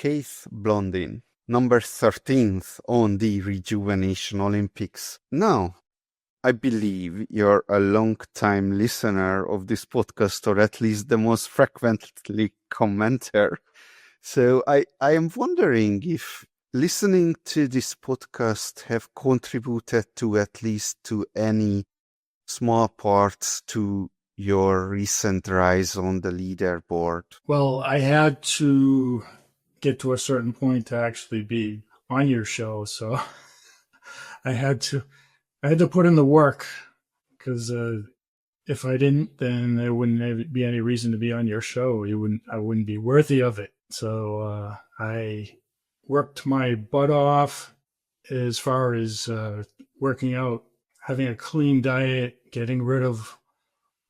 Keith Blondin, number 13th on the Rejuvenation Olympics. Now, I believe you're a long-time listener of this podcast, or at least the most frequently commenter. So I am wondering if listening to this podcast have contributed to at least to any small parts to your recent rise on the leaderboard. Well, I had to get to a certain point to actually be on your show, so I had to put in the work, because if I didn't, then there wouldn't be any reason to be on your show. I wouldn't be worthy of it. So I worked my butt off as far as working out, having a clean diet, getting rid of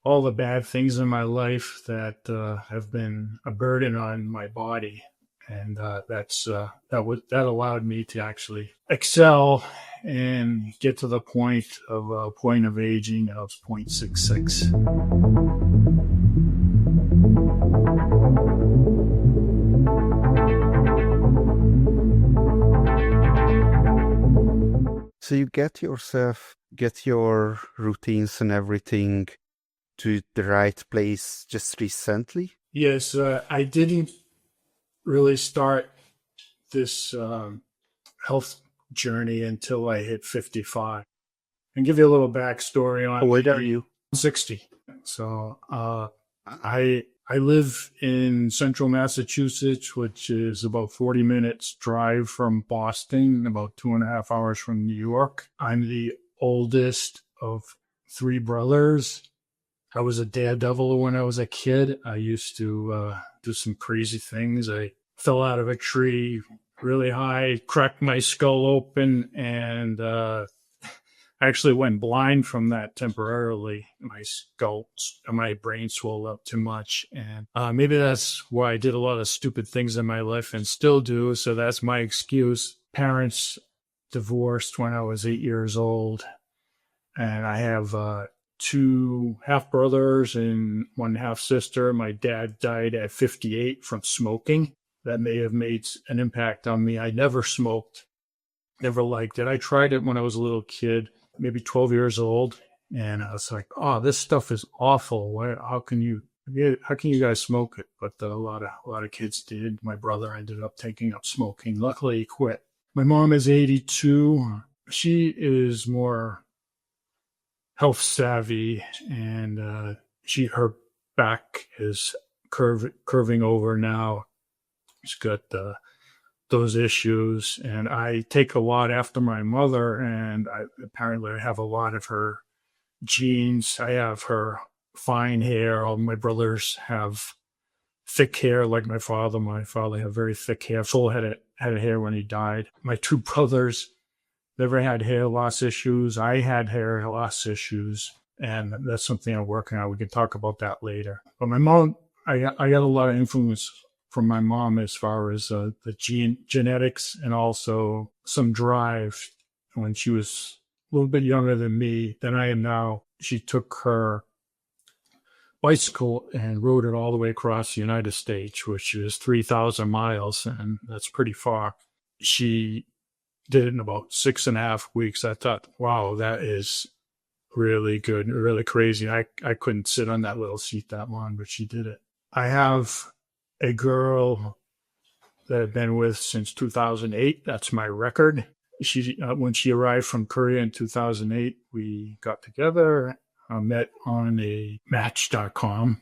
all the bad things in my life that have been a burden on my body. And that allowed me to actually excel and get to the point of aging of 0.66. So you get your routines and everything to the right place just recently? Yes, I didn't really start this health journey until I hit 55. And give you a little backstory on. How old are you? 60. So I live in central Massachusetts, which is about 40 minutes drive from Boston, about 2.5 hours from New York. I'm the oldest of 3 brothers. I was a daredevil when I was a kid. I used to do some crazy things. I fell out of a tree really high, cracked my skull open, and I actually went blind from that temporarily. My brain swelled up too much. And maybe that's why I did a lot of stupid things in my life and still do. So that's my excuse. Parents divorced when I was 8 years old. And I have 2 half-brothers and 1 half-sister. My dad died at 58 from smoking. That may have made an impact on me. I never smoked, never liked it. I tried it when I was a little kid, maybe 12 years old, and I was like, "Oh, this stuff is awful. How can you guys smoke it?" But a lot of kids did. My brother ended up taking up smoking. Luckily, he quit. My mom is 82. She is more health savvy, and her back is curving over now. She's got those issues, and I take a lot after my mother, and apparently I have a lot of her genes. I have her fine hair. All my brothers have thick hair like my father. My father had very thick hair, full head of hair when he died. My 2 brothers never had hair loss issues. I had hair loss issues, and that's something I'm working on. We can talk about that later. But my mom, I got a lot of influence from my mom as far as the genetics, and also some drive. When she was a little bit younger than me than I am now, she took her bicycle and rode it all the way across the United States, which is 3,000 miles, and that's pretty far. She did it in about 6.5 weeks. I thought, wow, that is really good, really crazy. I couldn't sit on that little seat that long, but she did it. I have a girl that I've been with since 2008. That's my record. When she arrived from Korea in 2008, we got together, met on a Match.com.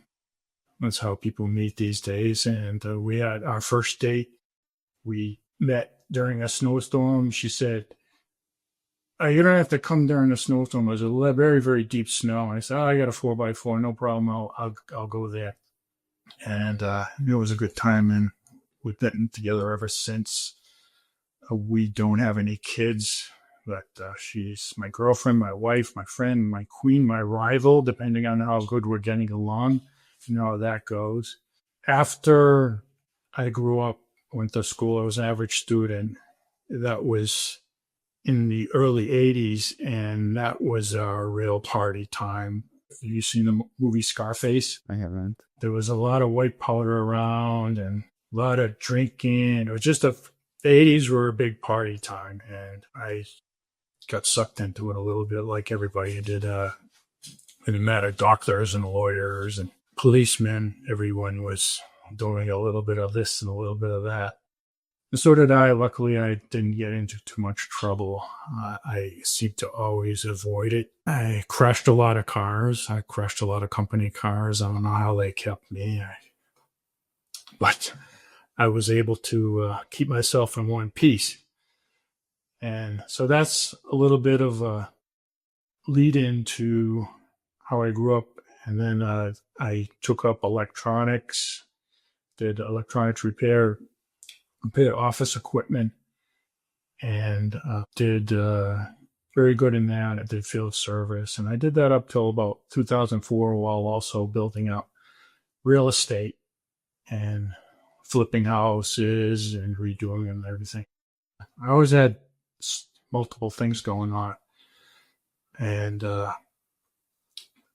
That's how people meet these days. And we had our first date. We met during a snowstorm. She said, "You don't have to come during a snowstorm. It was a very, very deep snow." And I said, "I got a 4x4, no problem. I'll go there." And it was a good time, and we've been together ever since. We don't have any kids, but she's my girlfriend, my wife, my friend, my queen, my rival, depending on how good we're getting along. You know how that goes. After I grew up, went to school, I was an average student. That was in the early 80s, and that was our real party time. Have you seen the movie Scarface? I haven't. There was a lot of white powder around, and lot of drinking. It was just the 80s were a big party time, and I got sucked into it a little bit like everybody did. It mattered, doctors and lawyers and policemen. Everyone was doing a little bit of this and a little bit of that. And so did I. Luckily, I didn't get into too much trouble. I seemed to always avoid it. I crashed a lot of cars. I crashed a lot of company cars. I don't know how they kept me. But I was able to keep myself in one piece. And so that's a little bit of a lead into how I grew up. And then I took up electronics, did electronics repair office equipment, and did very good in that. I did field service, and I did that up till about 2004 while also building up real estate and flipping houses and redoing them and everything. I always had multiple things going on, and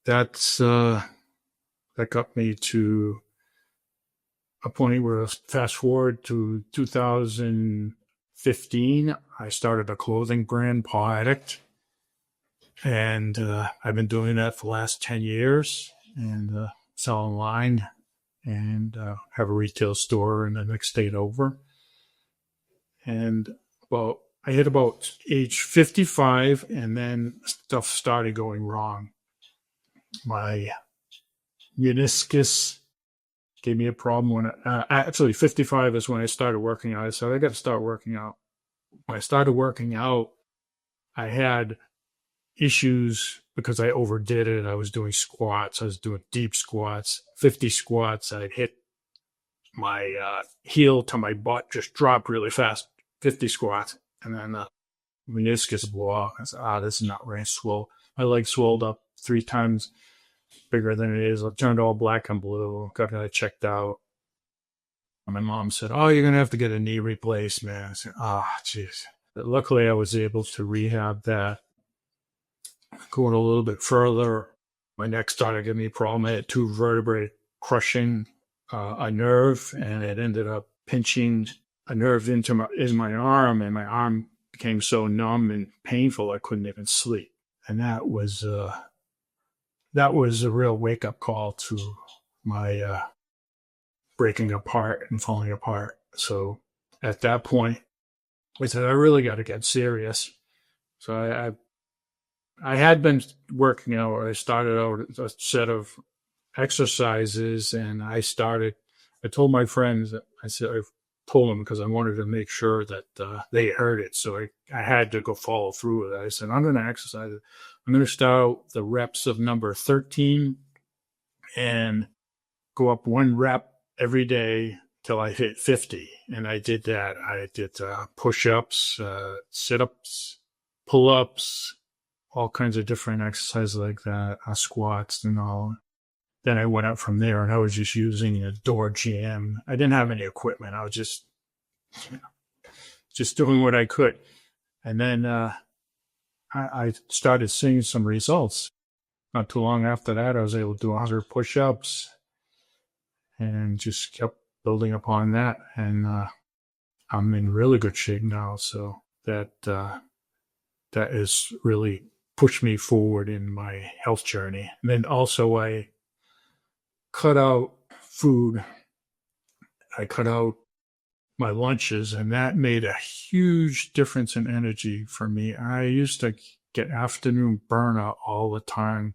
that got me to a point where, fast forward to 2015, I started a clothing brand, Paw Addict, and I've been doing that for the last 10 years, and sell online, and have a retail store in the next state over. And I hit about age 55, and then stuff started going wrong. My meniscus gave me a problem when actually 55 is when I started working out. I said, I got to start working out. When I started working out, I had issues because I overdid it. I was doing squats. I was doing deep squats, 50 squats. I'd hit my heel to my butt, just dropped really fast, 50 squats. And then meniscus blew off. I said, this is not right. My leg swelled up 3 times bigger than it is. I turned all black and blue. Got it checked out. And my mom said, you're going to have to get a knee replacement. I said, jeez. Luckily, I was able to rehab that. Going a little bit further, my neck started giving me a problem. I had 2 vertebrae crushing a nerve, and it ended up pinching a nerve into my arm, and my arm became so numb and painful I couldn't even sleep. And that was a real wake-up call to my breaking apart and falling apart. So at that point, I said, I really got to get serious. So I had been working out. I started out a set of exercises, and I told my friends, I told them because I wanted to make sure that they heard it. So I had to go follow through with it. I said, I'm going to exercise. I'm going to start the reps of number 13 and go up 1 rep every day till I hit 50. And I did that. I did push-ups, sit-ups, pull-ups, all kinds of different exercises like that, squats and all. Then I went up from there, and I was just using a door jam. I didn't have any equipment. I was just doing what I could. And then I started seeing some results. Not too long after that, I was able to do 100 push-ups and just kept building upon that. And I'm in really good shape now. So that has really pushed me forward in my health journey. And then also I cut out food. I cut out my lunches, and that made a huge difference in energy for me. I used to get afternoon burnout all the time.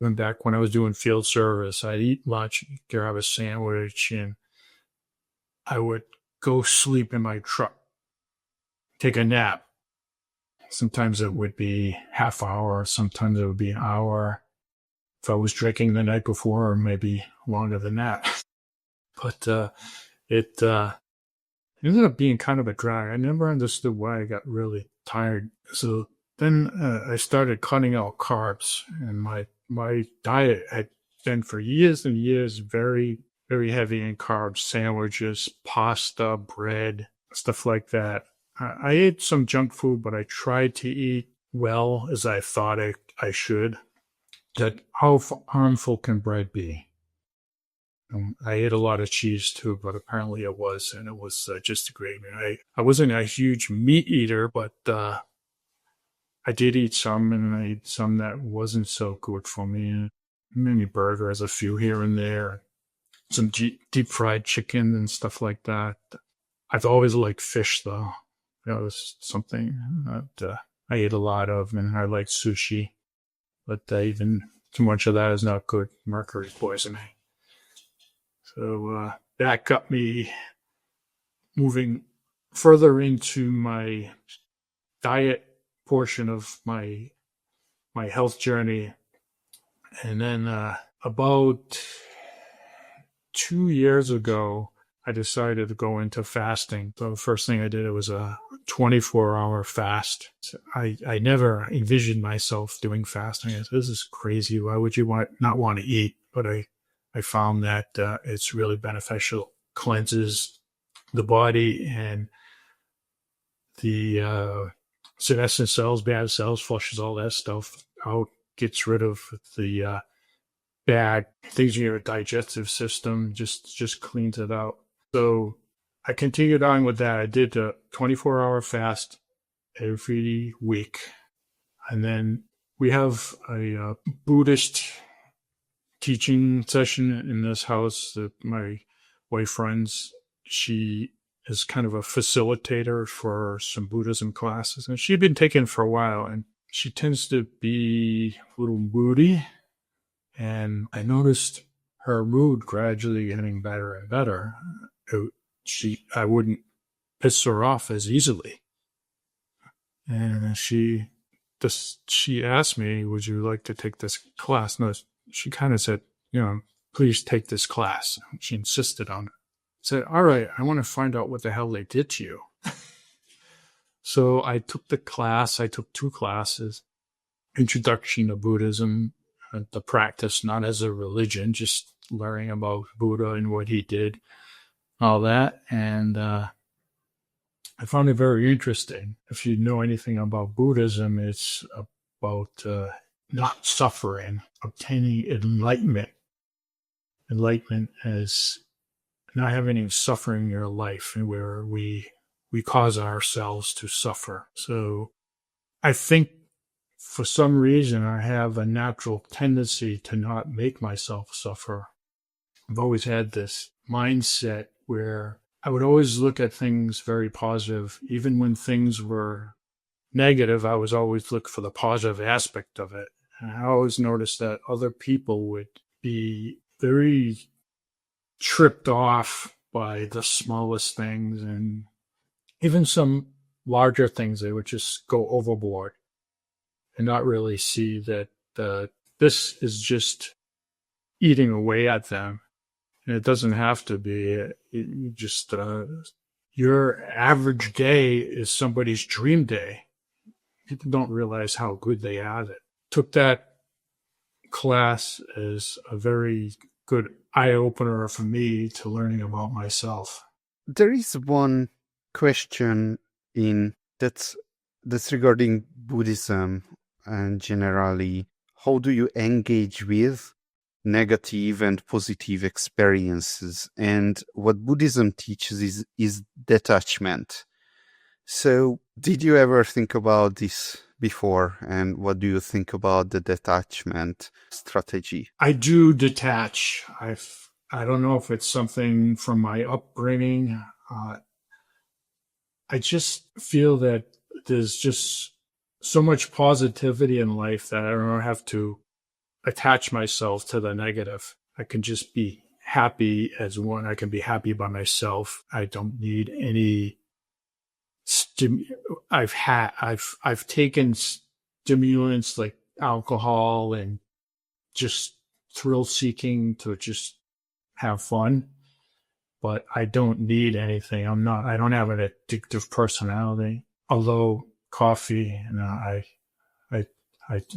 Even back when I was doing field service, I'd eat lunch, grab a sandwich, and I would go sleep in my truck, take a nap. Sometimes it would be half hour, sometimes it would be an hour. If I was drinking the night before, or maybe longer than that. But it ended up being kind of a drag. I never understood why I got really tired. So then I started cutting out carbs, and my diet had been for years and years very, very heavy in carbs, sandwiches, pasta, bread, stuff like that. I ate some junk food, but I tried to eat well as I thought I should. That how harmful can bread be? I ate a lot of cheese too, but apparently it was just a great meal. I wasn't a huge meat eater, but I did eat some, and I ate some that wasn't so good for me. Many burgers, a few here and there, some deep fried chicken and stuff like that. I've always liked fish, though. It was something that I ate a lot of, and I like sushi. But even too much of that is not good. Mercury poisoning. So that got me moving further into my diet portion of my health journey. And then about 2 years ago, I decided to go into fasting. So the first thing I did, it was a 24-hour fast. So I never envisioned myself doing fasting. I said, this is crazy. Why would you not want to eat? But I found that it's really beneficial. Cleanses the body, and the senescent cells, bad cells, flushes all that stuff out, gets rid of the bad things in your digestive system, just cleans it out. So I continued on with that. I did a 24-hour fast every week. And then we have a Buddhist teaching session in this house that my wife runs. She is kind of a facilitator for some Buddhism classes. And she'd been taking for a while, and she tends to be a little moody. And I noticed her mood gradually getting better and better. I wouldn't piss her off as easily. And she asked me, would you like to take this class? No, she kind of said, please take this class. She insisted on it. I said, all right, I want to find out what the hell they did to you. So I took the class. I took 2 classes, Introduction to Buddhism, the practice, not as a religion, just learning about Buddha and what he did, all that. And I found it very interesting. If you know anything about Buddhism, it's about not suffering, obtaining enlightenment. Enlightenment is not having any suffering in your life, where we cause ourselves to suffer. So I think for some reason I have a natural tendency to not make myself suffer. I've always had this mindset where I would always look at things very positive. Even when things were negative, I was always look for the positive aspect of it. And I always noticed that other people would be very tripped off by the smallest things, and even some larger things, they would just go overboard and not really see that this is just eating away at them. And it doesn't have to be. Your average day is somebody's dream day. People don't realize how good they have it. Took that class as a very good eye-opener for me to learning about myself. There is one question that's regarding Buddhism, and generally, how do you engage with negative and positive experiences? And what Buddhism teaches is detachment. So did you ever think about this before? And what do you think about the detachment strategy? I do detach. I don't know if it's something from my upbringing. I just feel that there's just so much positivity in life that I don't have to attach myself to the negative. I can just be happy as one. I can be happy by myself. I don't need any I've taken stimulants like alcohol and just thrill seeking to just have fun, but I don't need anything. I don't have an addictive personality, although coffee, and I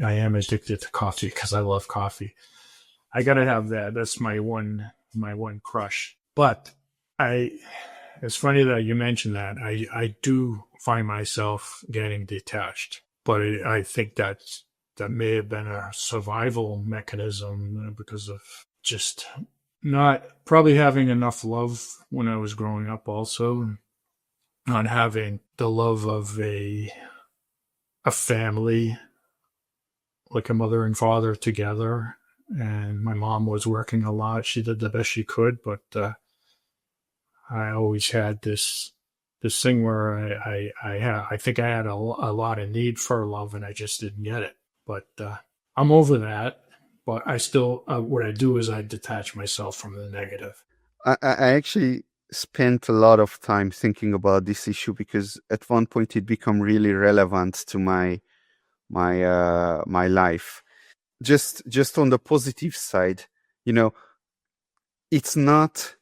am addicted to coffee because I love coffee. I gotta have that. That's my one crush. But it's funny that you mentioned that. I do find myself getting detached, but I think that may have been a survival mechanism because of just not probably having enough love when I was growing up also, not having the love of a family, like a mother and father together. And my mom was working a lot. She did the best she could, but I always had this thing where I think I had a lot of need for love, and I just didn't get it. But I'm over that. But I still, what I do is I detach myself from the negative. I actually spent a lot of time thinking about this issue because at one point it became really relevant to my life. Just on the positive side, you know, it's not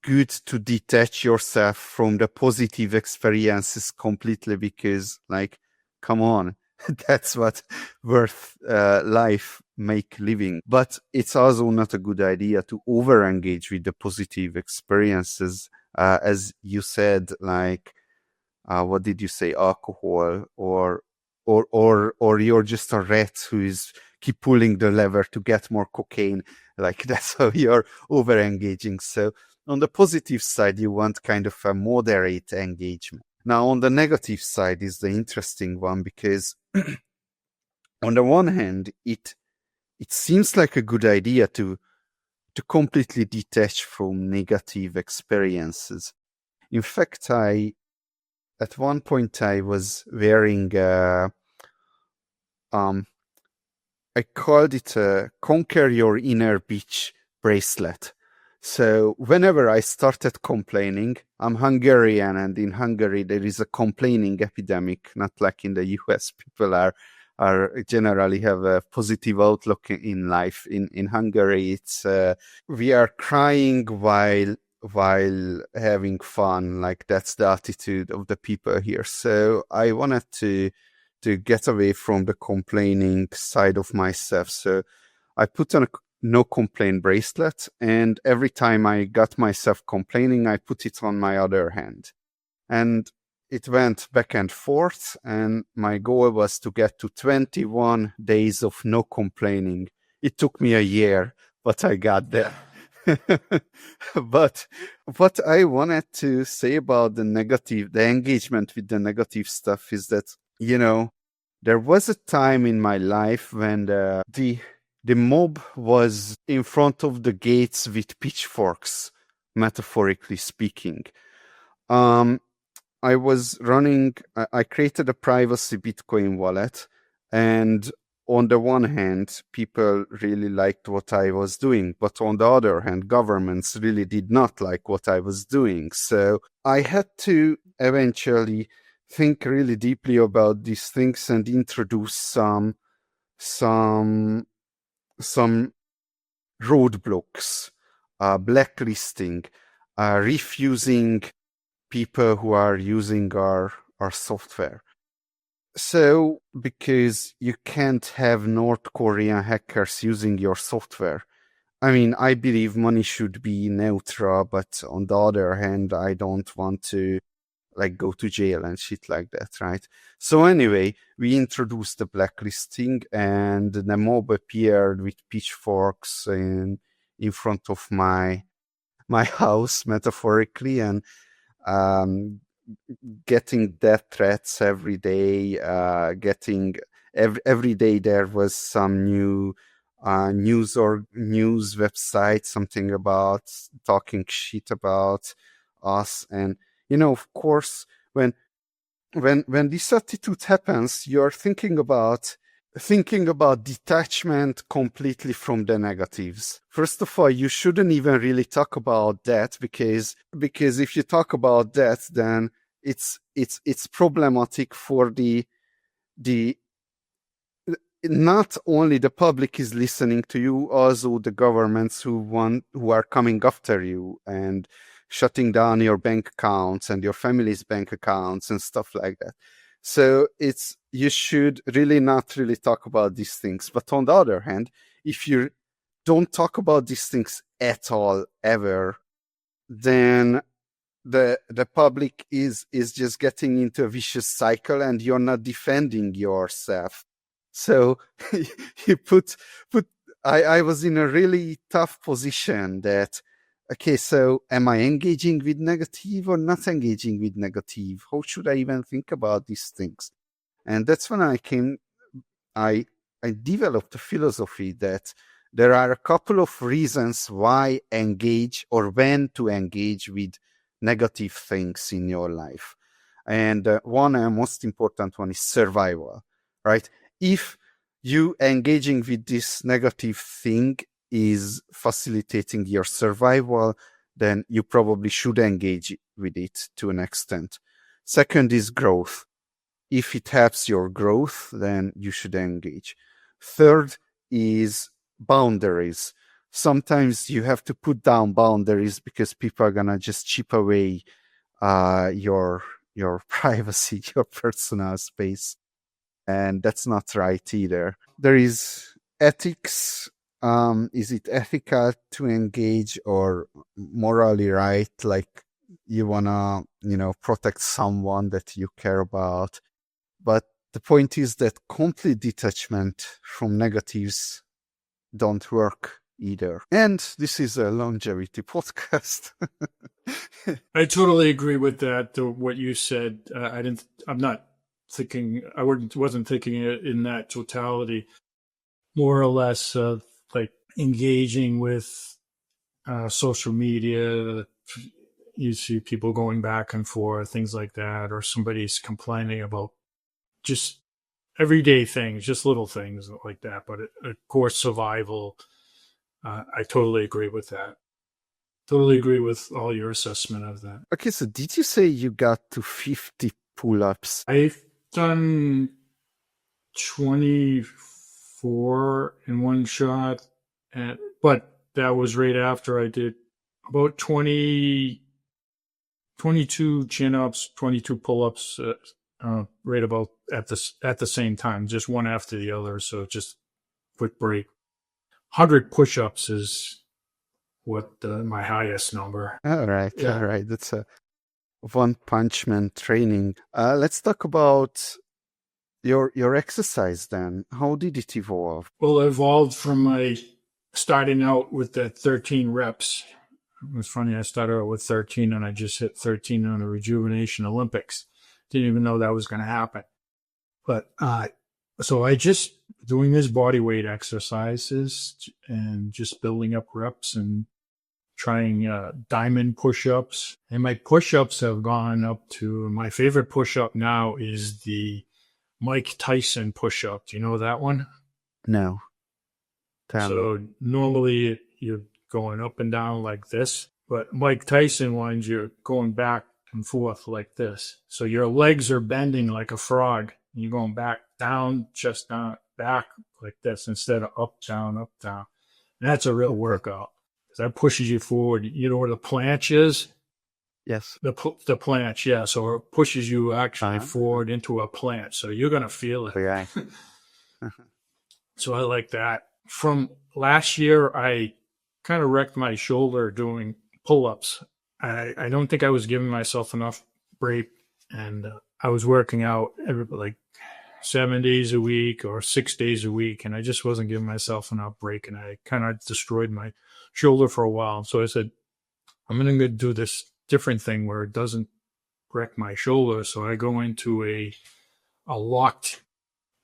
good to detach yourself from the positive experiences completely because, like, come on, that's what worth life make living. But it's also not a good idea to over engage with the positive experiences, as you said, like what did you say, alcohol, or you're just a rat who is keep pulling the lever to get more cocaine. Like, that's how you're over engaging. So on the positive side, you want kind of a moderate engagement. Now, on the negative side is the interesting one, because on the one hand, it seems like a good idea to completely detach from negative experiences. In fact, at one point I was wearing I called it a Conquer Your Inner Bitch bracelet. So whenever I started complaining, I'm Hungarian, and in Hungary there is a complaining epidemic, not like in the US. People are generally have a positive outlook in life. In Hungary, it's we are crying while having fun. Like, that's the attitude of the people here. So I wanted to get away from the complaining side of myself. So I put on a no complaint bracelet, and every time I got myself complaining, I put it on my other hand. And it went back and forth, and my goal was to get to 21 days of no complaining. It took me a year, but I got there. But what I wanted to say about the engagement with the negative stuff is that, you know, there was a time in my life when the mob was in front of the gates with pitchforks, metaphorically speaking. I was running, I created a privacy Bitcoin wallet, and on the one hand, people really liked what I was doing, but on the other hand, governments really did not like what I was doing. So I had to eventually think really deeply about these things and introduce some roadblocks, blacklisting, refusing people who are using our software. So, because you can't have North Korean hackers using your software. I mean, I believe money should be neutral, but on the other hand, I don't want to like go to jail and shit like that, right? So anyway, we introduced the blacklisting, and the mob appeared with pitchforks in front of my house, metaphorically, and getting death threats every day. Getting every day there was some new news website, something about talking shit about us. And you know, of course, when this attitude happens, you're thinking about detachment completely from the negatives. First of all, you shouldn't even really talk about that, because if you talk about that, then it's problematic for the not only the public is listening to you, also the governments who are coming after you and shutting down your bank accounts and your family's bank accounts and stuff like that. So you should really not really talk about these things. But on the other hand, if you don't talk about these things at all, ever, then the public is just getting into a vicious cycle, and you're not defending yourself. So you put I was in a really tough position that, okay, so am I engaging with negative or not engaging with negative? How should I even think about these things? And that's when I developed a philosophy that there are a couple of reasons why engage or when to engage with negative things in your life. And one and most important one is survival, right? If you engaging with this negative thing is facilitating your survival, then you probably should engage with it to an extent. Second is growth. If it helps your growth, then you should engage. Third is boundaries. Sometimes you have to put down boundaries because people are gonna just chip away your privacy, your personal space, and that's not right either. There is ethics. Is it ethical to engage or morally right? Like you wanna, protect someone that you care about. But the point is that complete detachment from negatives don't work either. And this is a longevity podcast. I totally agree with that. What you said, I'm not thinking. I wasn't thinking it in that totality. More or less, like engaging with social media. You see people going back and forth, things like that, or somebody's complaining about just everyday things, just little things like that. But of course, survival. I totally agree with that. Totally agree with all your assessment of that. Okay, so did you say you got to 50 pull-ups? I've done 24 in one shot, but that was right after I did about 22 chin-ups, 22 pull-ups, right about at the same time, just one after the other. So just quick break. 100 push-ups is what my highest number. All right, Yeah. all right. That's a One Punch Man training. Let's talk about your exercise then. How did it evolve? Well, it evolved from my starting out with the 13 reps. It was funny. I started out with 13 and I just hit 13 on the Rejuvenation Olympics. Didn't even know that was going to happen. But so I just doing this body weight exercises and just building up reps and trying diamond push-ups. And my push-ups have gone up to, my favorite push-up now is the Mike Tyson push-up. Do you know that one? No. So normally you're going up and down like this, but Mike Tyson ones, you're going back and forth like this. So your legs are bending like a frog. You're going back, down, chest down, back like this instead of up, down, up, down. And that's a real workout. That pushes you forward. You know where the planche is? Yes. The planche, yeah. So it pushes you actually forward into a planche. So you're going to feel it. Yeah. So I like that. From last year, I kind of wrecked my shoulder doing pull-ups. I don't think I was giving myself enough break. And I was working out like 7 days a week or 6 days a week. And I just wasn't giving myself enough break. And I kind of destroyed my shoulder for a while. So I said, I'm going to do this different thing where it doesn't wreck my shoulder. So I go into a locked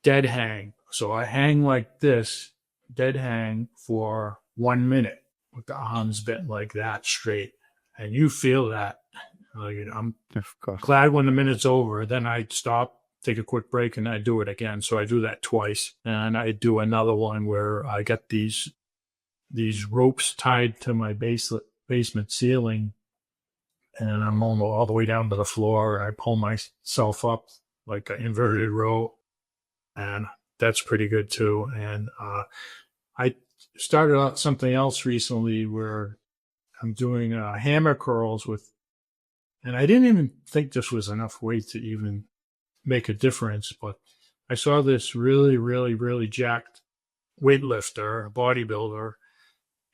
dead hang. So I hang like this, dead hang for 1 minute with the arms bent like that straight. And you feel that. Like, I'm glad when the minute's over. Then I stop, take a quick break, and I do it again. So I do that twice. And I do another one where I get these ropes tied to my basement ceiling, and I'm all the way down to the floor, and I pull myself up like an inverted row, and that's pretty good too. And I started out something else recently where I'm doing hammer curls and I didn't even think this was enough weight to even make a difference, but I saw this really, really, really jacked weightlifter, a bodybuilder,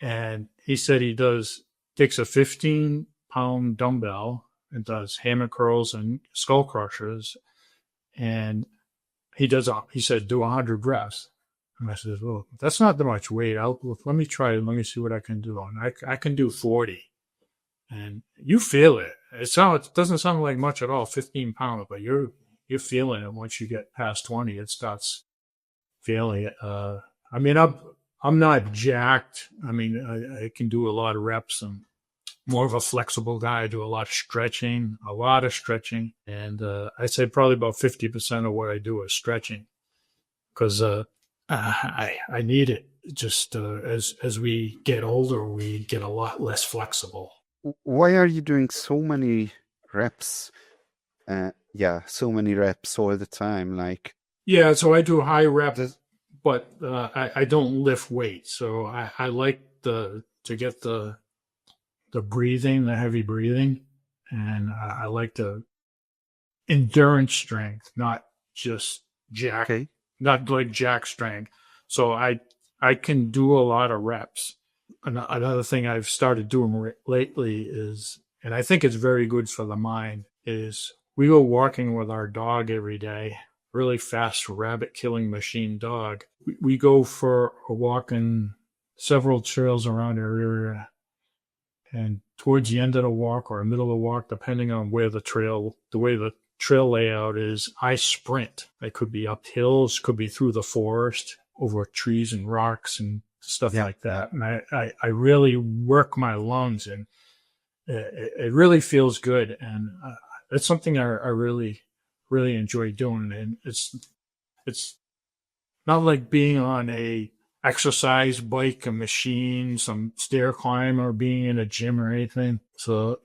and he said he takes a 15-pound dumbbell and does hammer curls and skull crushers. And he said, do 100 reps. And I said, well, that's not that much weight. Let me try it. Let me see what I can do. And I can do 40. And you feel it. It doesn't sound like much at all, 15 pounds, but you're feeling it once you get past 20. It starts feeling it. I mean, I'm not jacked. I mean, I can do a lot of reps. I'm more of a flexible guy. I do a lot of stretching. And I'd say probably about 50% of what I do is stretching because I need it. Just as we get older, we get a lot less flexible. Why are you doing so many reps? So many reps all the time. Like, yeah, so I do high reps, but I don't lift weight. So I like to get the breathing, the heavy breathing, and I like the endurance strength, not just jack, not like jack strength. So I can do a lot of reps. Another thing I've started doing lately is, and I think it's very good for the mind, is we go walking with our dog every day, really fast rabbit killing machine dog. We go for a walk in several trails around our area. And towards the end of the walk or middle of the walk, depending on where the way the trail layout is, I sprint. I could be up hills, could be through the forest, over trees and rocks and stuff like that. And I really work my lungs, and it really feels good. And it's something I really, really enjoy doing. And it's not like being on a exercise bike, a machine, some stair climb, or being in a gym or anything. So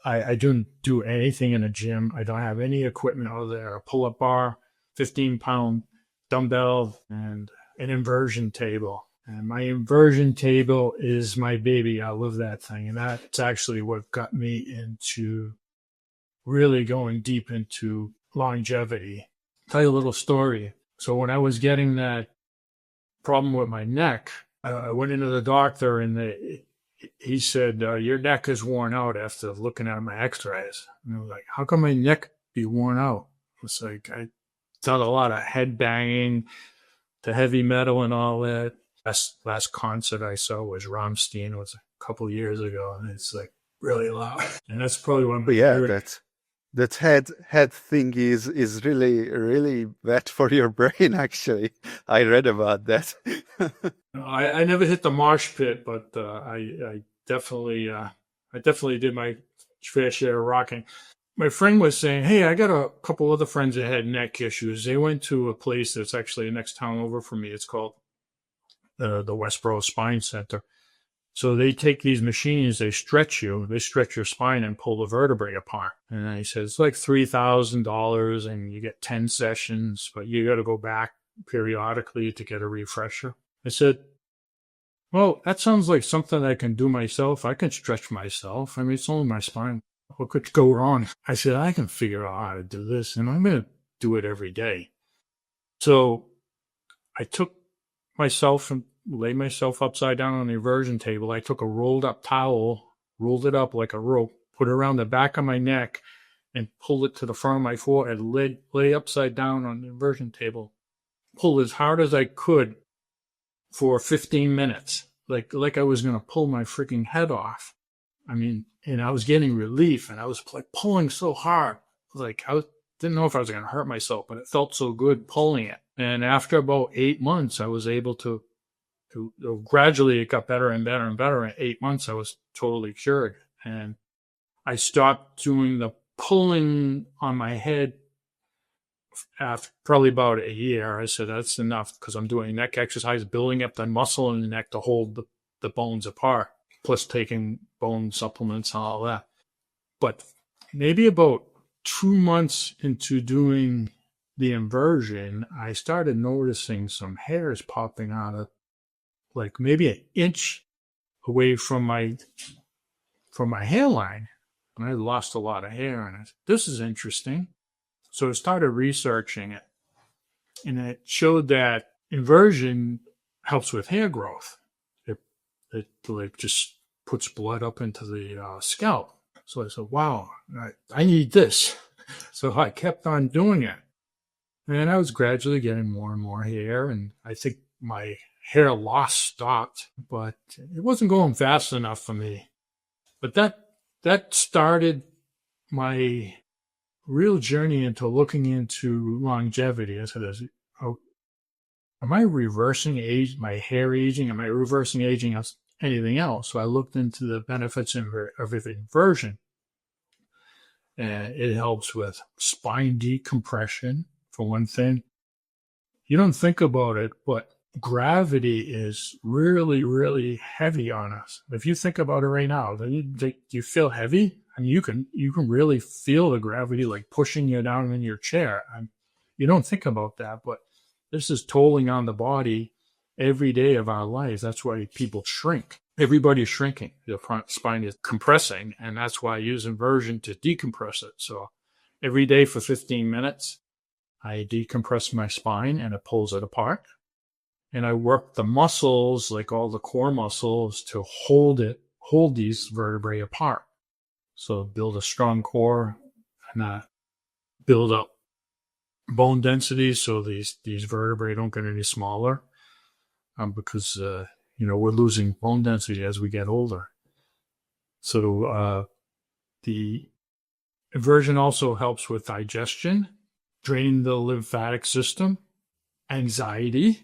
I don't do anything in a gym. I don't have any equipment out there. A pull-up bar, 15-pound dumbbell, and an inversion table. And my inversion table is my baby. I love that thing. And that's actually what got me into really going deep into longevity. I'll tell you a little story. So when I was getting that problem with my neck, I went into the doctor, and he said, your neck is worn out after looking at my x-rays. And I was like, how come my neck be worn out? It's like I done a lot of head banging to heavy metal and all that. Last concert I saw was Rammstein. It was a couple years ago, and it's like really loud. And that's probably one of my favorite. That head thing is really, really bad for your brain, actually. I read about that. I never hit the mosh pit, but I definitely did my fair share of rocking. My friend was saying, hey, I got a couple other friends that had neck issues. They went to a place that's actually the next town over from me. It's called the Westboro Spine Center. So they take these machines, they stretch your spine and pull the vertebrae apart. And he says it's like $3,000 and you get 10 sessions, but you got to go back periodically to get a refresher. I said, well, that sounds like something I can do myself. I can stretch myself. I mean, it's only my spine. What could go wrong? I said, I can figure out how to do this, and I'm going to do it every day. So I took myself and laid myself upside down on the inversion table. I took a rolled up towel, rolled it up like a rope, put it around the back of my neck, and pulled it to the front of my forehead, lay upside down on the inversion table, pulled as hard as I could for 15 minutes, like I was going to pull my freaking head off. I mean, and I was getting relief, and I was like pulling so hard. Like didn't know if I was going to hurt myself, but it felt so good pulling it. And after about 8 months, I was able to gradually, it got better and better and better. In 8 months, I was totally cured. And I stopped doing the pulling on my head after probably about a year. I said, that's enough, because I'm doing neck exercise, building up the muscle in the neck to hold the bones apart, plus taking bone supplements and all that. But maybe about 2 months into doing the inversion, I started noticing some hairs popping out of, like maybe an inch away from my hairline. And I lost a lot of hair, and I said, this is interesting. So I started researching it, and it showed that inversion helps with hair growth. It like just puts blood up into the scalp. So I said, wow, I need this. So I kept on doing it. And I was gradually getting more and more hair. And I think my hair loss stopped, but it wasn't going fast enough for me. But that started my real journey into looking into longevity. I said, oh, am I reversing my hair aging? Am I reversing aging of anything else? So I looked into the benefits of inversion. And it helps with spine decompression, for one thing. You don't think about it, but gravity is really, really heavy on us. If you think about it right now, you feel heavy, and you can really feel the gravity like pushing you down in your chair. And you don't think about that, but this is tolling on the body every day of our lives. That's why people shrink. Everybody's shrinking. The front spine is compressing, and that's why I use inversion to decompress it. So every day for 15 minutes, I decompress my spine and it pulls it apart. And I work the muscles, like all the core muscles, to hold these vertebrae apart. So build a strong core and build up bone density so these vertebrae don't get any smaller, because we're losing bone density as we get older. So the inversion also helps with digestion, draining the lymphatic system, anxiety,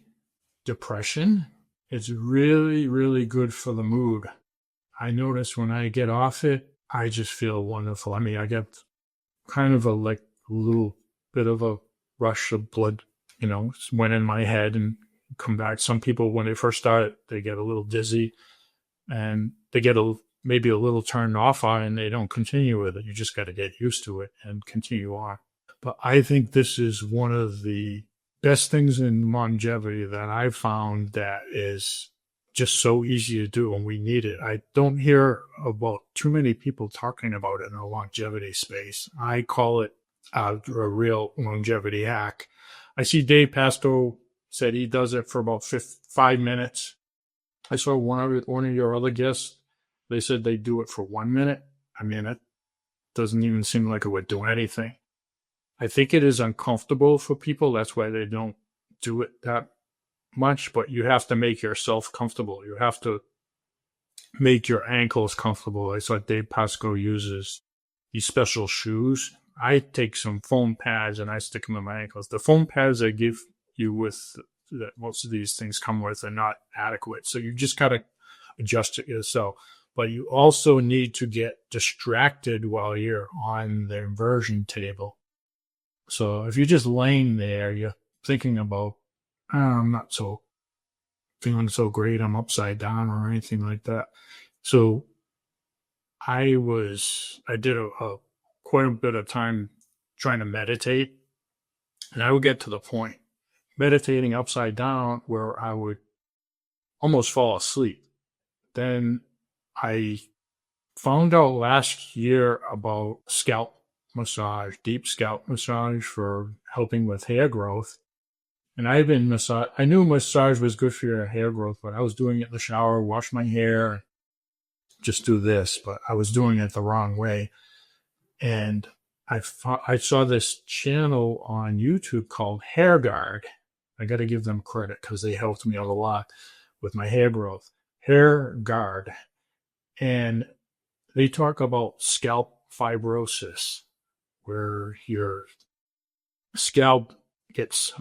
depression. It's really, really good for the mood. I notice when I get off it, I just feel wonderful. I mean, I get kind of a little bit of a rush of blood, went in my head and come back. Some people, when they first start, they get a little dizzy and they get maybe a little turned off on, and they don't continue with it. You just got to get used to it and continue on. But I think this is one of the best things in longevity that I've found that is just so easy to do, and we need it. I don't hear about too many people talking about it in the longevity space. I call it a real longevity hack. I see Dave Pasto said he does it for about 5 minutes. I saw one of your other guests, they said they do it for 1 minute. I mean, it doesn't even seem like it would do anything. I think it is uncomfortable for people. That's why they don't do it that much, but you have to make yourself comfortable. You have to make your ankles comfortable. I saw Dave Pasco uses these special shoes. I take some foam pads and I stick them in my ankles. The foam pads they give you with that most of these things come with are not adequate. So you just got to adjust it yourself. But you also need to get distracted while you're on the inversion table. So if you're just laying there, you're thinking about, I'm not feeling so great, I'm upside down or anything like that. So I did quite a bit of time trying to meditate, and I would get to the point meditating upside down where I would almost fall asleep. Then I found out last year about scalp massage, deep scalp massage for helping with hair growth. And I knew massage was good for your hair growth, but I was doing it in the shower, wash my hair, just do this, but I was doing it the wrong way. And I saw this channel on YouTube called Hair Guard. I got to give them credit because they helped me out a lot with my hair growth. Hair Guard. And they talk about scalp fibrosis, where your scalp gets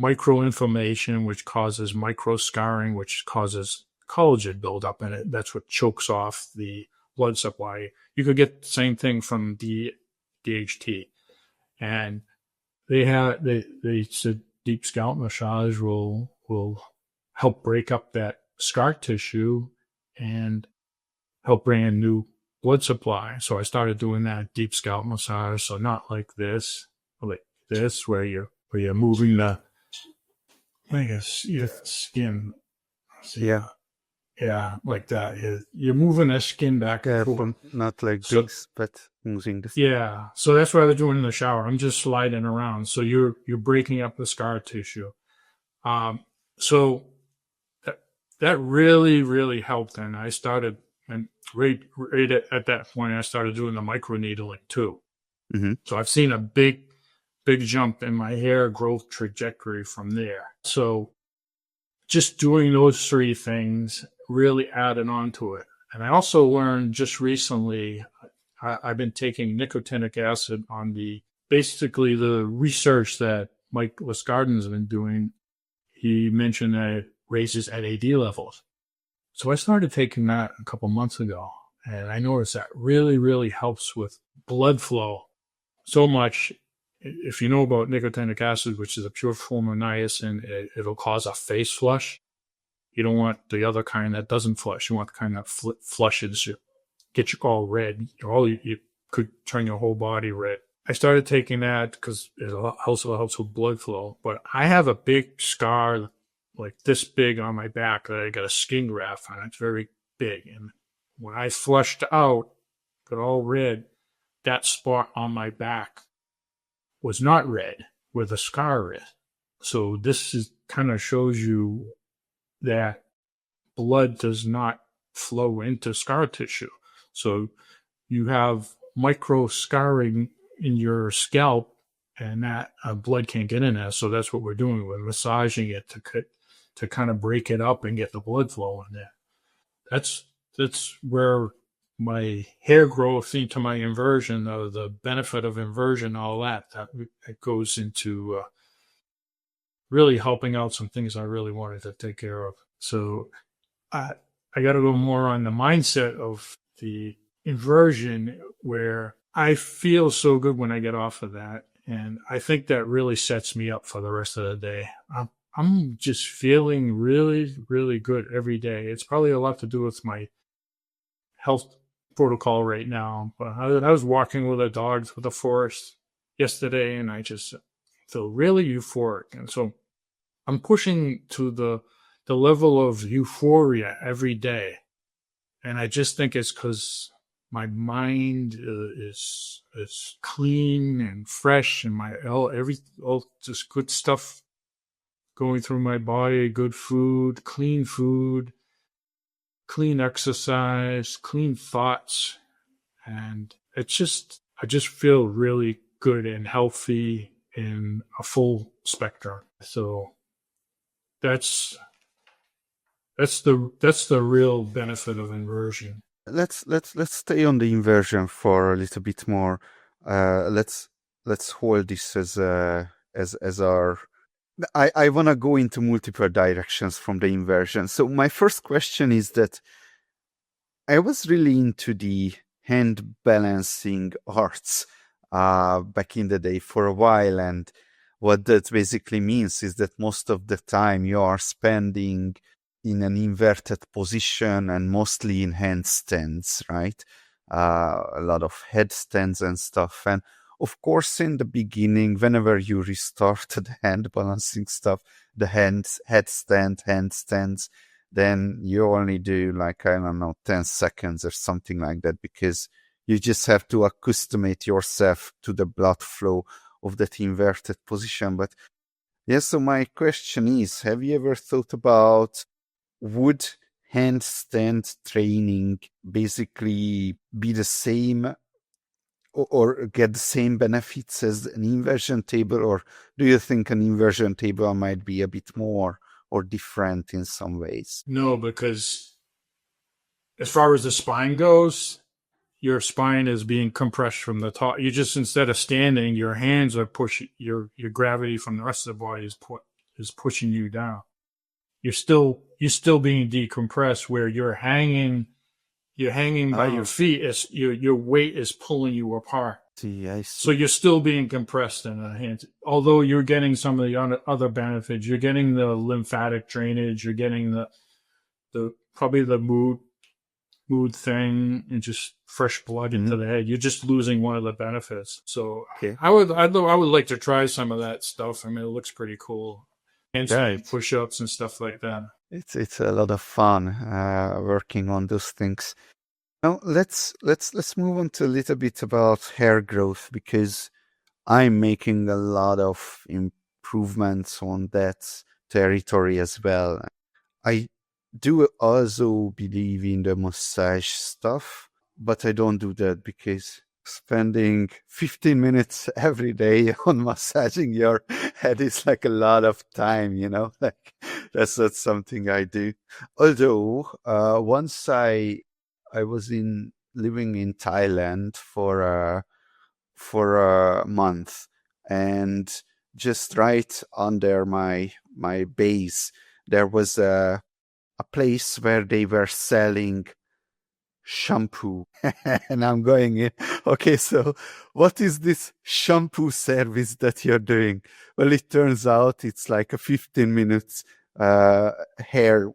microinflammation, which causes microscarring, which causes collagen buildup in it. That's what chokes off the blood supply. You could get the same thing from DHT. And they said deep scalp massage will help break up that scar tissue and help bring in new blood supply. So I started doing that deep scalp massage. So not like this, where you're moving your skin. Yeah, like that. You're moving the skin back and forth. Not like this, but moving the skin. Yeah, so that's what I was doing in the shower. I'm just sliding around. So you're breaking up the scar tissue. So that really, really helped. And I started, and right at that point, I started doing the microneedling too. Mm-hmm. So I've seen a big jump in my hair growth trajectory from there. So just doing those three things really added on to it. And I also learned just recently, I've been taking nicotinic acid on basically the research that Mike Lascardin's been doing. He mentioned that it raises NAD levels. So I started taking that a couple months ago, and I noticed that really, really helps with blood flow so much. If you know about nicotinic acid, which is a pure form of niacin, it'll cause a face flush. You don't want the other kind that doesn't flush. You want the kind that flushes, get you all red. You could turn your whole body red. I started taking that because it also helps with blood flow. But I have a big scar like this big on my back that I got a skin graft on. It's very big. And when I flushed out, got all red, that spot on my back was not red where the scar is. So this is kind of shows you that blood does not flow into scar tissue. So you have micro scarring in your scalp, and that blood can't get in there. So that's what we're doing. We're massaging it to kind of break it up and get the blood flow in there. That's where my hair growth into my inversion, the benefit of inversion, all that goes into really helping out some things I really wanted to take care of. So I got to go more on the mindset of the inversion, where I feel so good when I get off of that. And I think that really sets me up for the rest of the day. I'm just feeling really, really good every day. It's probably a lot to do with my health protocol right now. But I was walking with the dogs with the forest yesterday, and I just feel really euphoric. And so I'm pushing to the level of euphoria every day. And I just think it's because my mind is clean and fresh, and all just good stuff going through my body, good food, clean exercise, clean thoughts. And I just feel really good and healthy in a full spectrum. So that's the real benefit of inversion. Let's stay on the inversion for a little bit more. Let's hold this as our. I want to go into multiple directions from the inversion. So my first question is that I was really into the hand balancing arts back in the day for a while, and what that basically means is that most of the time you are spending in an inverted position and mostly in handstands, right? A lot of headstands and stuff. And of course, in the beginning, whenever you restart the hand balancing stuff, the handstands, then you only do like, I don't know, 10 seconds or something like that, because you just have to accustomate yourself to the blood flow of that inverted position. But yeah, so my question is, have you ever thought about, would handstand training basically be the same or get the same benefits as an inversion table? Or do you think an inversion table might be a bit more or different in some ways? No, because as far as the spine goes, your spine is being compressed from the top. You just, instead of standing, your hands are pushing, your gravity from the rest of the body is pushing you down. You're still being decompressed, where you're hanging by your feet. Your weight is pulling you apart. I see. So you're still being compressed in the hands. Although you're getting some of the other benefits, you're getting the lymphatic drainage, you're getting the probably the mood thing, and just fresh blood into the head. You're just losing one of the benefits. So Okay. I would like to try some of that stuff. I mean, it looks pretty cool. And push-ups and stuff like that. It's a lot of fun working on those things. Now let's move on to a little bit about hair growth, because I'm making a lot of improvements on that territory as well. I do also believe in the massage stuff, but I don't do that because spending 15 minutes every day on massaging your head is like a lot of time, like That's not something I do. Although once I was living in Thailand for a month, and just right under my base there was a place where they were selling shampoo. And I'm going in, okay, so what is this shampoo service that you're doing? Well, it turns out it's like a 15 minutes head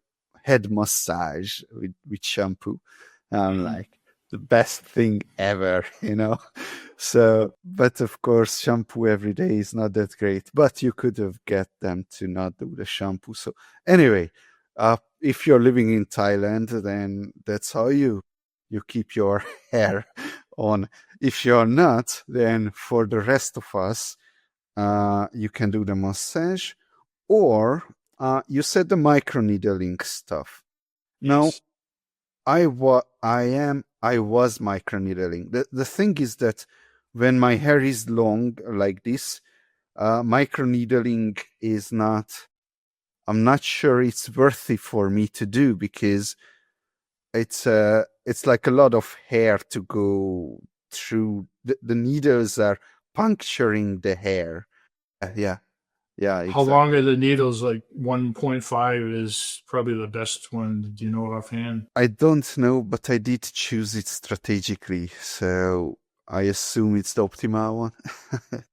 massage with shampoo. I'm like, the best thing ever, So, but of course, shampoo every day is not that great, but you could have get them to not do the shampoo. So anyway, if you're living in Thailand, then that's how you keep your hair on. If you're not, then for the rest of us, you can do the massage, or you said the microneedling stuff. Now, Yes. I was microneedling. The thing is that when my hair is long like this, microneedling is not. I'm not sure it's worthy for me to do, because it's like a lot of hair to go through. The needles are puncturing the hair. Yeah, How exactly. long are the needles? Like 1.5 is probably the best one. Do you know offhand? I don't know, but I did choose it strategically, so I assume it's the optimal one.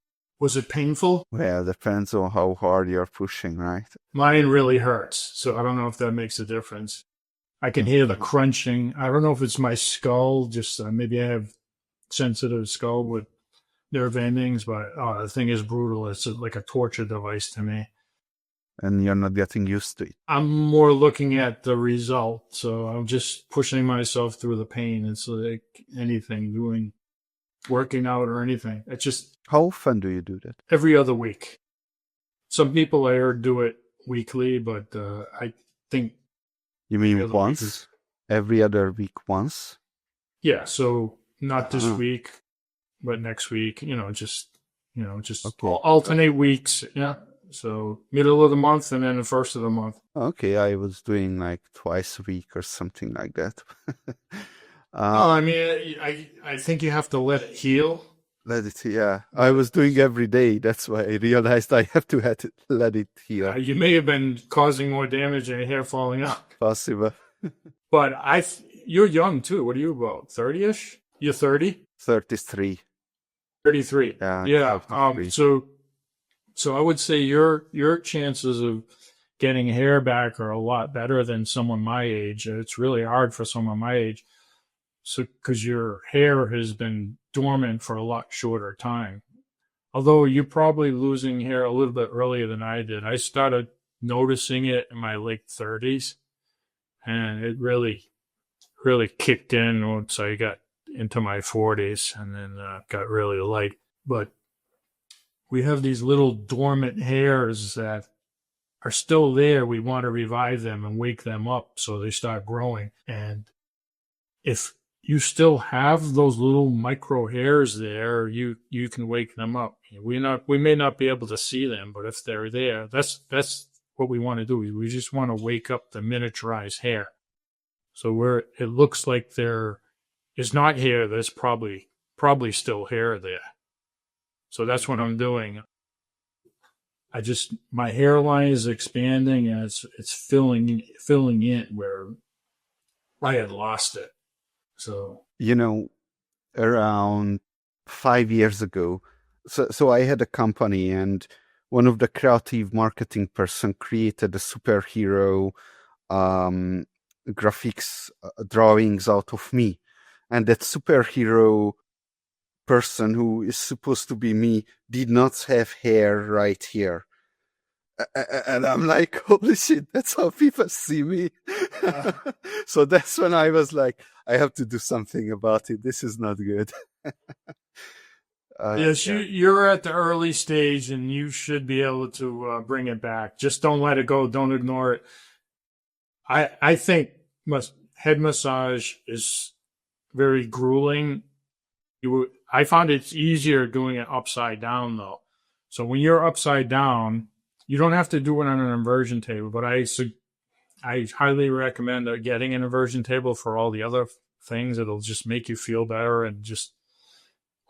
Was it painful? Well, depends on how hard you're pushing, right? Mine really hurts, so I don't know if that makes a difference. I can hear the crunching. I don't know if it's my skull, just maybe I have sensitive skull with nerve endings, but the thing is brutal. It's like a torture device to me. And you're not getting used to it. I'm more looking at the result, so I'm just pushing myself through the pain. It's like anything, working out or anything. It's just... How often do you do that? Every other week. Some people I heard do it weekly, but I think... You mean once? Every other week once? Yeah, so not this week, but next week, just okay. Alternate weeks. Yeah. So middle of the month and then the first of the month. Okay, I was doing like twice a week or something like that. I mean, I think you have to let it heal. I was doing every day. That's why I realized I have to let it heal. You may have been causing more damage and your hair falling out. Possible. But you're young too. What are you about? 30-ish? You're 30? 33. 33. Yeah. So I would say your chances of getting hair back are a lot better than someone my age. It's really hard for someone my age. So, because your hair has been dormant for a lot shorter time. Although you're probably losing hair a little bit earlier than I did. I started noticing it in my late 30s, and it really, really kicked in once I got into my 40s, and then got really light. But we have these little dormant hairs that are still there. We want to revive them and wake them up so they start growing. And if you still have those little micro hairs there, you can wake them up. We may not be able to see them, but if they're there, that's what we want to do. We just want to wake up the miniaturized hair. So where it looks like there is not hair, there's probably still hair there. So that's what I'm doing. My hairline is expanding and it's filling in where I had lost it. So, around 5 years ago, so I had a company, and one of the creative marketing person created a superhero graphics drawings out of me. And that superhero person, who is supposed to be me, did not have hair right here. And I'm like, holy shit, that's how people see me. So that's when I was like, I have to do something about it. This is not good. Yes, you're at the early stage and you should be able to bring it back. Just don't let it go. Don't ignore it. I think head massage is very grueling. I found it's easier doing it upside down, though. So when you're upside down, You don't have to do it on an inversion table, but I highly recommend getting an inversion table for all the other things. It'll just make you feel better and just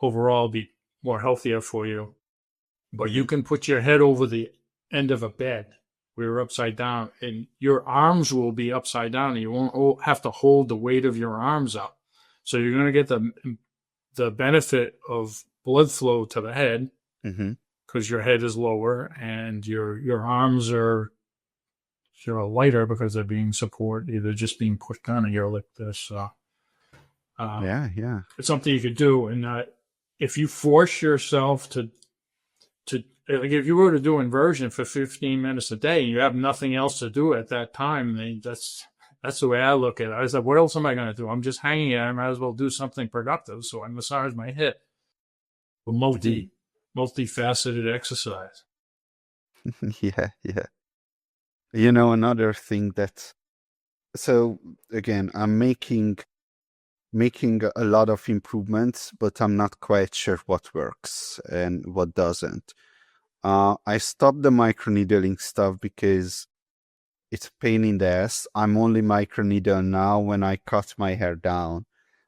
overall be more healthier for you. But you can put your head over the end of a bed where you're upside down, and your arms will be upside down, and you won't have to hold the weight of your arms up. So you're going to get the benefit of blood flow to the head because your head is lower, and your arms are lighter because they're being supported, either just being pushed down, and you're like this. Yeah. It's something you could do, and if you force yourself to like if you were to do inversion for 15 minutes a day and you have nothing else to do at that time, then that's the way I look at it. I said, what else am I going to do? I'm just hanging here. I might as well do something productive. So I massage my hip. Multifaceted exercise. Yeah. You know, another thing so again, I'm making a lot of improvements, but I'm not quite sure what works and what doesn't. I stopped the microneedling stuff because it's a pain in the ass. I'm only microneedle now when I cut my hair down.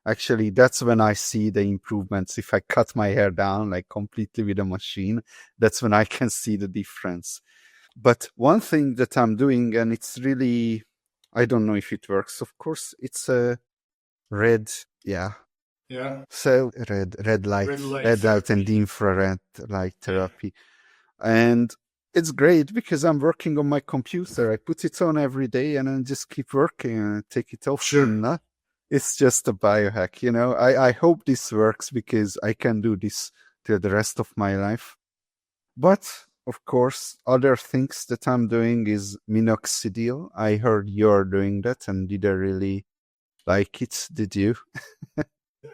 Actually, that's when I see the improvements. If I cut my hair down like completely with a machine, that's when I can see the difference. But one thing that I'm doing, and it's really, I don't know if it works. Of course, it's a red, yeah. So red light and infrared light therapy. And it's great because I'm working on my computer. I put it on every day and then just keep working and take it off. Sure. It's just a biohack, you know. I hope this works because I can do this till the rest of my life. But of course, other things that I'm doing is minoxidil. I heard you're doing that and didn't really like it, did you?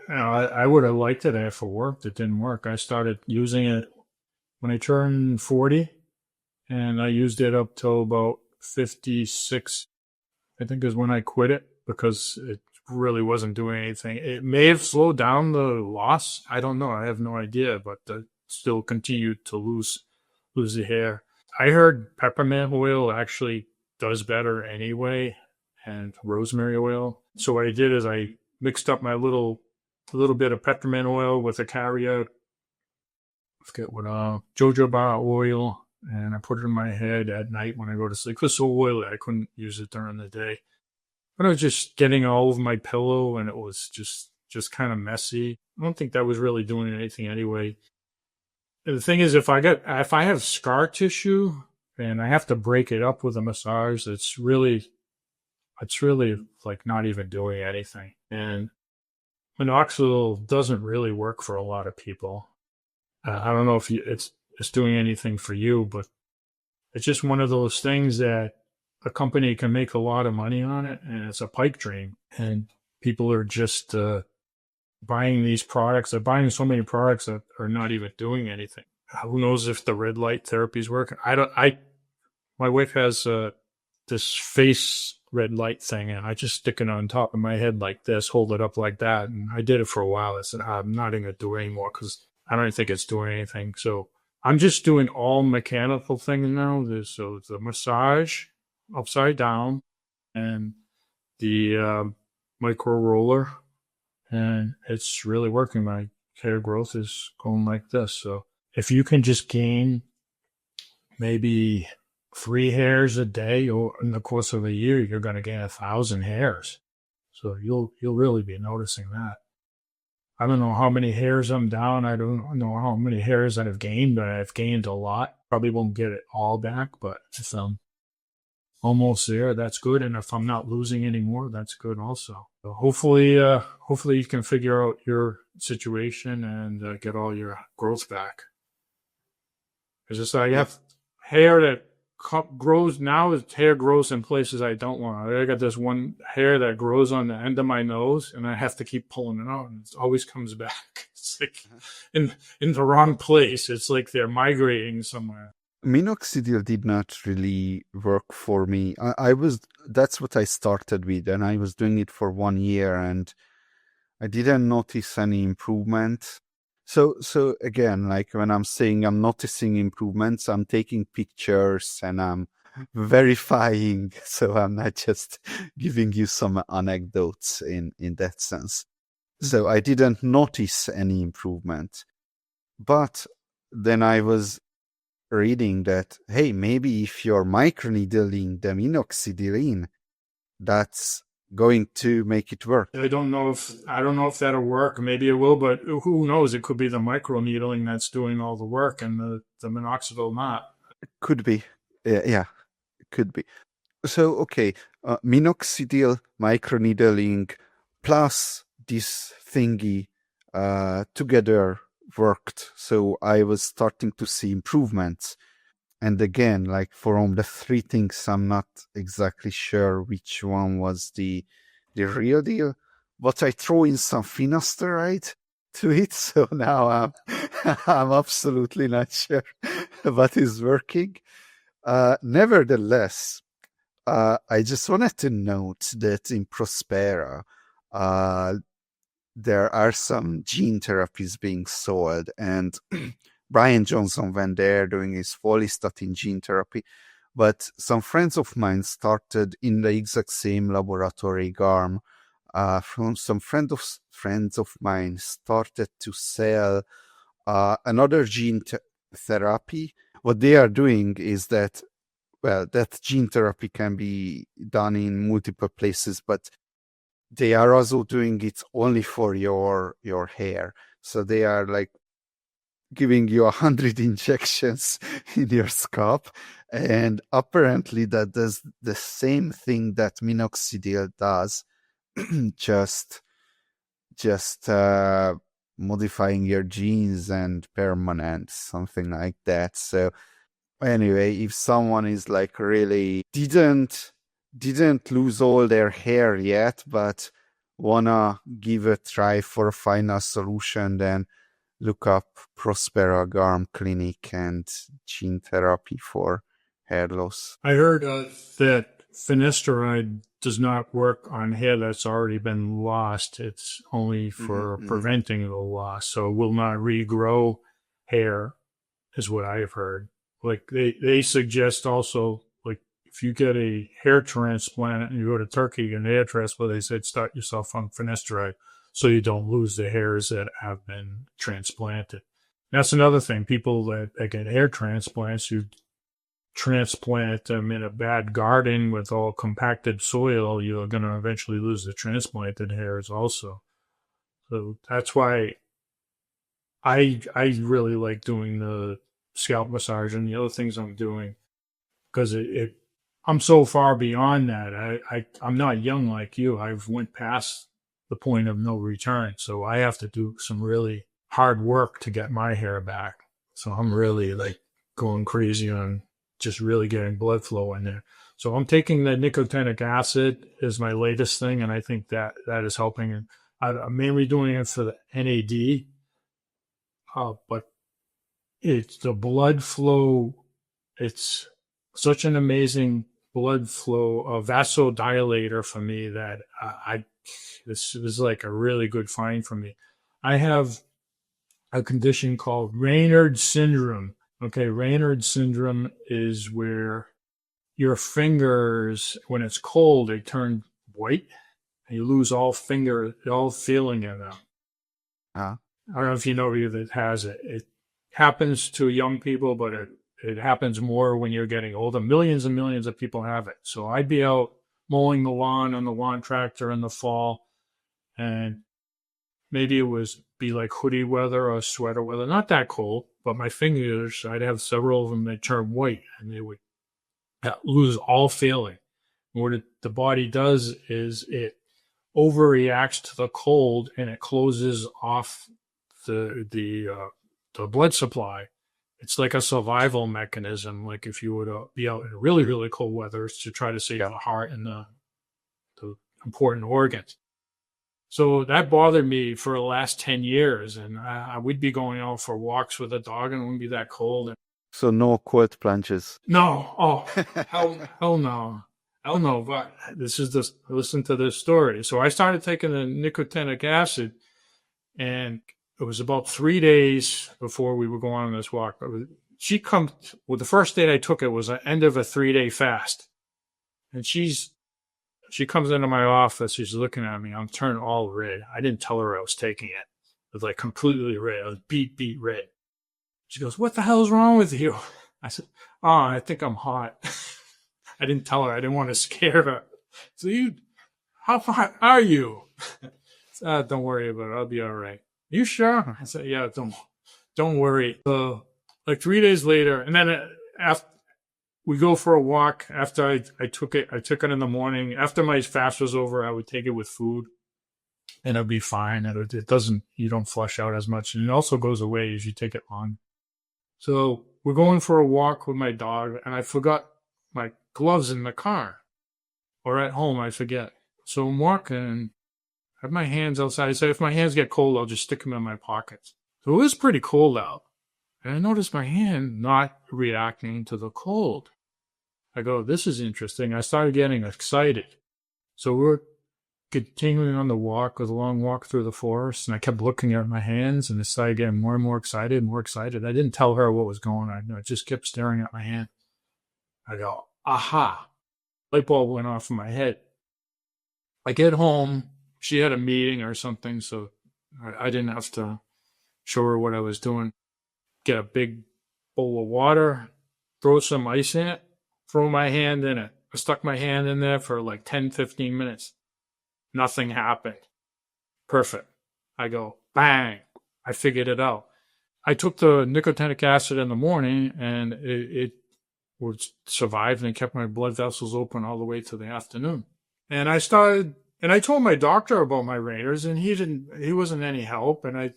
I would have liked it after work. It didn't work. I started using it when I turned 40, and I used it up till about 56, I think is when I quit it because it really wasn't doing anything. It may have slowed down the loss. I don't know. I have no idea, but still continued to lose the hair. I heard peppermint oil actually does better anyway, and rosemary oil. So what I did is I mixed up my little bit of peppermint oil with a carrier. I forget what jojoba oil, and I put it in my head at night when I go to sleep. It was so oily I couldn't use it during the day. But I was just getting all over my pillow, and it was just kind of messy. I don't think that was really doing anything anyway. The thing is, if I have scar tissue and I have to break it up with a massage, it's really like not even doing anything. And minoxidil doesn't really work for a lot of people. I don't know if it's doing anything for you, but it's just one of those things that a company can make a lot of money on it, and it's a pipe dream. And people are just buying these products. They're buying so many products that are not even doing anything. Who knows if the red light therapies work? My wife has this face red light thing, and I just stick it on top of my head like this, hold it up like that. And I did it for a while. I said, I'm not even going to do it anymore because I don't think it's doing anything. So I'm just doing all mechanical things now. So the massage upside down and the micro roller, and it's really working. My hair growth is going like this. So if you can just gain maybe 3 hairs a day, or in the course of a year, you're going to gain 1,000 hairs. So you'll really be noticing that. I don't know how many hairs I'm down. I don't know how many hairs I've gained, but I've gained a lot. Probably won't get it all back, but if I'm almost there, that's good. And if I'm not losing any more, that's good also. So hopefully you can figure out your situation and get all your growth back. Because it's like I have hair that grows now. Hair grows in places I don't want. I got this one hair that grows on the end of my nose, and I have to keep pulling it out, and it always comes back. It's like in the wrong place. It's like they're migrating somewhere. Minoxidil did not really work for me. That's what I started with, and I was doing it for 1 year, and I didn't notice any improvement. So again, like when I'm saying I'm noticing improvements, I'm taking pictures and I'm verifying. So I'm not just giving you some anecdotes in that sense. So I didn't notice any improvement. But then I was reading that, hey, maybe if you're microneedling the minoxidil, that's going to make it work. I don't know if that'll work. Maybe it will, but who knows? It could be the microneedling that's doing all the work and the minoxidil not. Could be. Yeah, could be. So, okay, minoxidil, microneedling, plus this thingy together worked. So I was starting to see improvements. And again, like from the three things, I'm not exactly sure which one was the real deal. But I throw in some finasteride to it, so now I'm I'm absolutely not sure what is working. Nevertheless, I just wanted to note that in Prospera, there are some gene therapies being sold, and Brian Johnson went there doing his follistatin gene therapy. But some friends of mine started in the exact same laboratory, GARM. From some friends of mine started to sell another gene therapy. What they are doing is that, well, that gene therapy can be done in multiple places, but they are also doing it only for your hair. So they are like giving you 100 injections in your scalp, and apparently that does the same thing that minoxidil does, just modifying your genes and permanent, something like that. So anyway, if someone is like really didn't lose all their hair yet, but wanna give a try for a final solution, then look up Prospera GARM Clinic and gene therapy for hair loss. I heard that finasteride does not work on hair that's already been lost. It's only for preventing the loss, so it will not regrow hair, is what I have heard. Like they suggest also, like if you get a hair transplant and you go to Turkey and get a hair transplant, they said start yourself on finasteride so you don't lose the hairs that have been transplanted. That's another thing. People that get hair transplants, you transplant them in a bad garden with all compacted soil, you're going to eventually lose the transplanted hairs also. So that's why I really like doing the scalp massage and the other things I'm doing, because I'm so far beyond that. I'm not young like you. I've went past the point of no return. So I have to do some really hard work to get my hair back. So I'm really like going crazy on just really getting blood flow in there. So I'm taking the nicotinic acid as my latest thing, and I think that is helping. And I'm mainly doing it for the NAD, but it's the blood flow. It's such an amazing blood flow, a vasodilator for me that this was like a really good find for me. I have a condition called Raynaud syndrome. Okay, Raynaud syndrome is where your fingers, when it's cold, they turn white and you lose all feeling in them. I don't know if you know who that has it. It happens to young people, but it happens more when you're getting older. Millions and millions of people have it. So I'd be out mowing the lawn on the lawn tractor in the fall, and maybe it was be like hoodie weather or sweater weather, not that cold, but my fingers, I'd have several of them that turn white and they would lose all feeling. What the body does is it overreacts to the cold and it closes off the blood supply. It's like a survival mechanism. Like if you were to be out in really, really cold weather, to try to save the heart and the important organs. So that bothered me for the last 10 years. And I would be going out for walks with a dog and it wouldn't be that cold. So no cold plunges. No. Oh, hell no. Hell no. But listen to this story. So I started taking the nicotinic acid, and it was about 3 days before we were going on this walk. She comes, well, the first day I took it was the end of a 3-day fast. And she comes into my office. She's looking at me. I'm turned all red. I didn't tell her I was taking it. It was like completely red. I was beet red. She goes, "What the hell's wrong with you?" I said, "Oh, I think I'm hot." I didn't tell her. I didn't want to scare her. So how hot are you? Don't worry about it. I'll be all right. You sure? I said, "Yeah, don't worry." So like 3 days later, and then after we go for a walk, after I took it in the morning. After my fast was over, I would take it with food, and it'd be fine. It doesn't, you don't flush out as much, and it also goes away as you take it long. So we're going for a walk with my dog, and I forgot my gloves in the car, or at home. I forget. So I'm walking. I have my hands outside. I say, if my hands get cold, I'll just stick them in my pockets. So it was pretty cold out. And I noticed my hand not reacting to the cold. I go, this is interesting. I started getting excited. So we're continuing on the walk, with a long walk through the forest, and I kept looking at my hands, and I started getting more and more excited. I didn't tell her what was going on. I just kept staring at my hand. I go, aha. Light bulb went off in my head. I get home. She had a meeting or something, so I didn't have to show her what I was doing. Get a big bowl of water, throw some ice in it, throw my hand in it. I stuck my hand in there for like 10, 15 minutes. Nothing happened. Perfect. I go, bang. I figured it out. I took the nicotinic acid in the morning, and it would survive, and it kept my blood vessels open all the way to the afternoon. And I told my doctor about my Raiders, and he wasn't any help. And I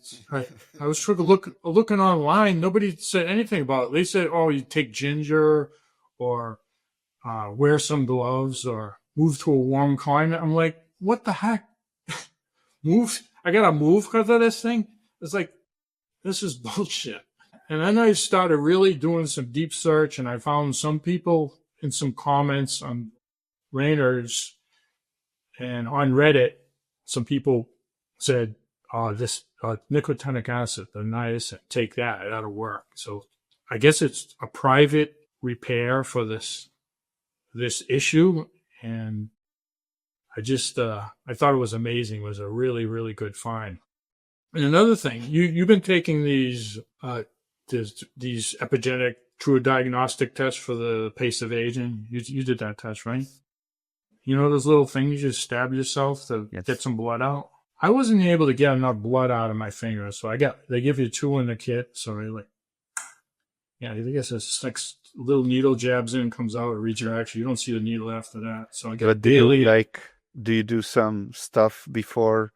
was looking online. Nobody said anything about it. They said, "Oh, you take ginger, or wear some gloves, or move to a warm climate." I'm like, what the heck? Move? I gotta move because of this thing? It's like, this is bullshit. And then I started really doing some deep search, and I found some people in some comments on Raiders. And on Reddit, some people said, this nicotinic acid, the niacin, take that, that'll work. So I guess it's a private repair for this issue. And I just, I thought it was amazing. It was a really, really good find. And another thing, you've been taking these epigenetic true diagnostic tests for the pace of aging. You did that test, right? You know those little things you just stab yourself to get some blood out? I wasn't able to get enough blood out of my fingers, so they give you 2 in the kit, so I guess it's like little needle jabs in, comes out, it reads your action. You don't see the needle after that. So I get daily. Do you do some stuff before?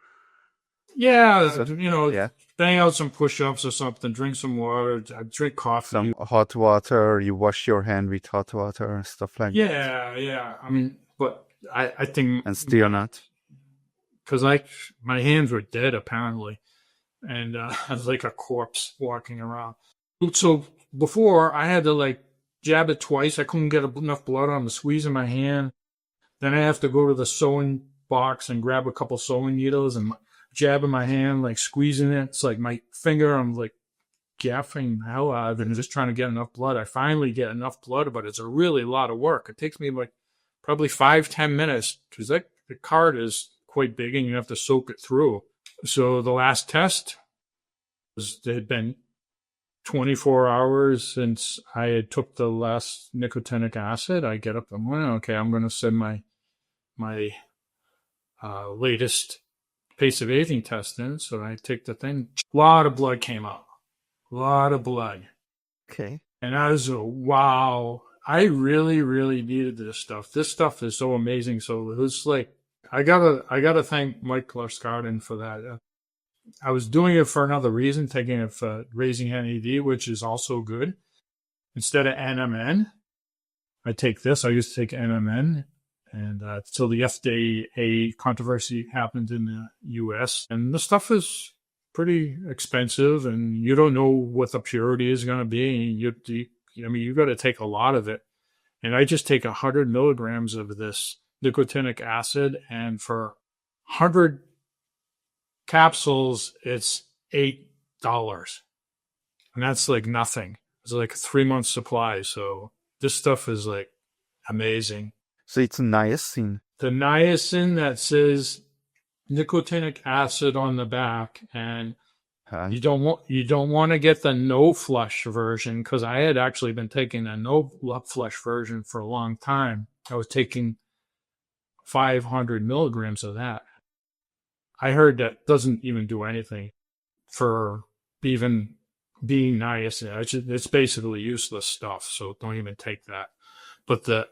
Yeah, bang out some push-ups or something, drink some water, I drink coffee. Some hot water, you wash your hand with hot water and stuff like that. Yeah. I mean, but I think... And still not? Because my hands were dead, apparently. And I was like a corpse walking around. So before, I had to jab it twice. I couldn't get enough blood on the squeeze in my hand. Then I have to go to the sewing box and grab a couple sewing needles and jab in my hand, squeezing it. It's like my finger, I'm gaffing the hell out of it and just trying to get enough blood. I finally get enough blood, but it's a really lot of work. It takes me probably 5-10 minutes, because the card is quite big and you have to soak it through. So the last test it had been 24 hours since I had took the last nicotinic acid. I get up in the morning, okay, I'm going to send my latest pace of aging test in. So I take the thing. A lot of blood came out. A lot of blood. Okay. And I was wow. I really, really needed this stuff. This stuff is so amazing. So it was I gotta thank Mike Larsgarden for that. I was doing it for another reason, taking it for raising NAD, which is also good. Instead of NMN, I take this. I used to take NMN, and till the FDA controversy happened in the U.S. And the stuff is pretty expensive, and you don't know what the purity is going to be. You got to take a lot of it. And I just take 100 milligrams of this nicotinic acid, and for 100 capsules, it's 8 And that's like nothing. It's like a 3-month supply. So this stuff is like amazing. So it's niacin. The niacin that says nicotinic acid on the back, and Huh? you don't want to get the no flush version, because I had actually been taking the no flush version for a long time. I was taking 500 milligrams of that. I heard that doesn't even do anything for even being niacin. It's basically useless stuff, so don't even take that. But the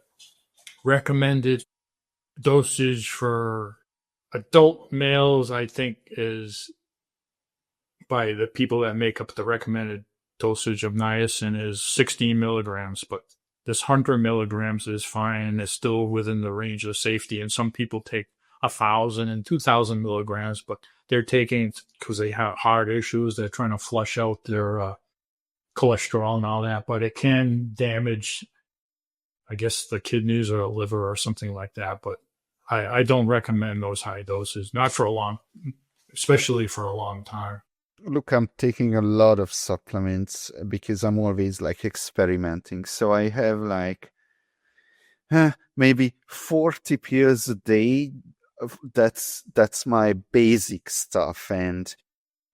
recommended dosage for adult males, I think, is by the people that make up the recommended dosage of niacin is 16 milligrams, but this 100 milligrams is fine. It's still within the range of safety. And some people take 1,000 and 2,000 milligrams, but they're taking because they have heart issues. They're trying to flush out their cholesterol and all that, but it can damage, I guess, the kidneys or the liver or something like that. But I don't recommend those high doses, not for especially for a long time. Look, I'm taking a lot of supplements because I'm always like experimenting. So I have like maybe 40 pills a day. That's my basic stuff, and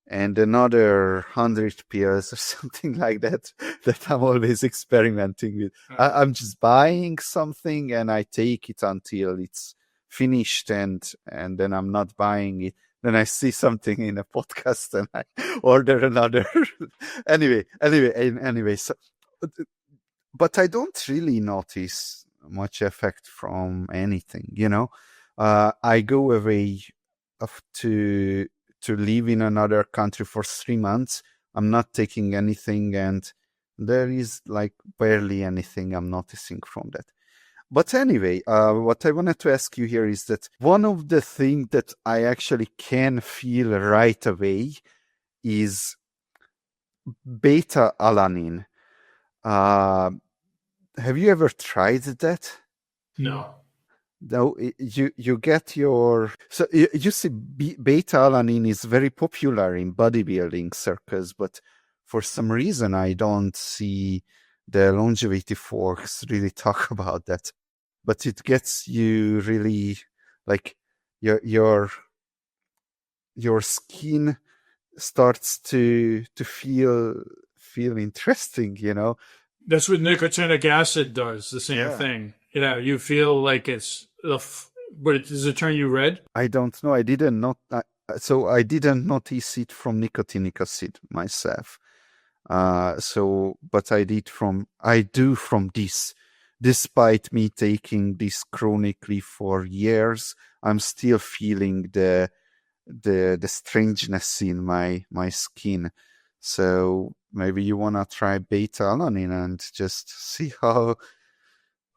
another 100 pills or something like that I'm always experimenting with. I'm just buying something and I take it until it's finished, and then I'm not buying it. Then I see something in a podcast and I order another. anyway. So, but I don't really notice much effect from anything, I go away to live in another country for 3 months. I'm not taking anything, and there is like barely anything I'm noticing from that. But anyway, what I wanted to ask you here is that one of the things that I actually can feel right away is Beta-Alanine. Have you ever tried that? No. No, you get your... So you see, Beta-Alanine is very popular in bodybuilding circles, but for some reason I don't see the longevity folks really talk about that. But it gets you really, like, your skin starts to feel interesting, That's what nicotinic acid does, the same thing. You feel like it's... But does it turn you red? I don't know. I didn't notice it from nicotinic acid myself. But I do from this. Despite me taking this chronically for years, I'm still feeling the strangeness in my skin. So maybe you wanna try Beta-Alanine and just see how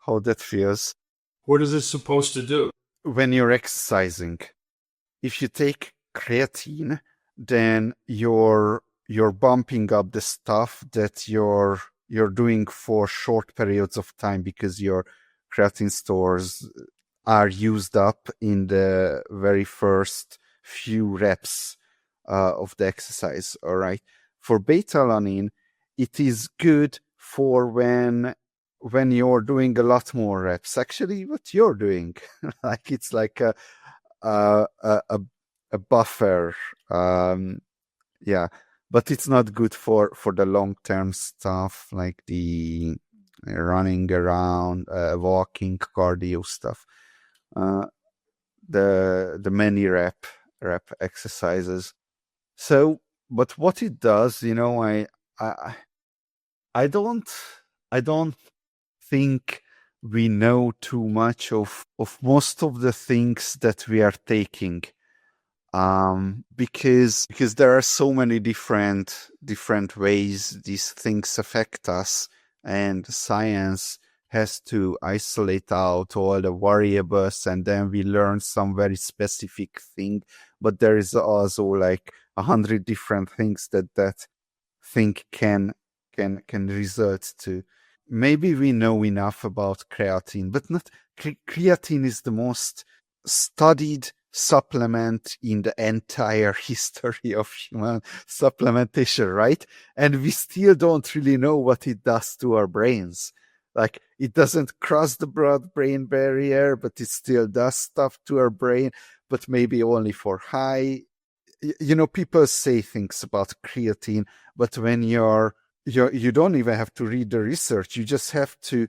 that feels. What is it supposed to do? When you're exercising, if you take creatine, then you're bumping up the stuff that you're doing for short periods of time because your creatine stores are used up in the very first few reps of the exercise. All right. For Beta-Alanine, it is good for when you're doing a lot more reps. Actually, what you're doing, like it's like a buffer. But it's not good for the long-term stuff like the running around, walking, cardio stuff. The many rep exercises. So, but what it does, I don't think we know too much of most of the things that we are taking. Because there are so many different ways these things affect us, and science has to isolate out all the variables, and then we learn some very specific thing. But there is also like 100 different things that thing can result to. Maybe we know enough about creatine, but not creatine is the most studied supplement in the entire history of human supplementation, right? And we still don't really know what it does to our brains. Like, it doesn't cross the blood-brain barrier, but it still does stuff to our brain, but maybe only for high. People say things about creatine, but when you don't even have to read the research. You just have to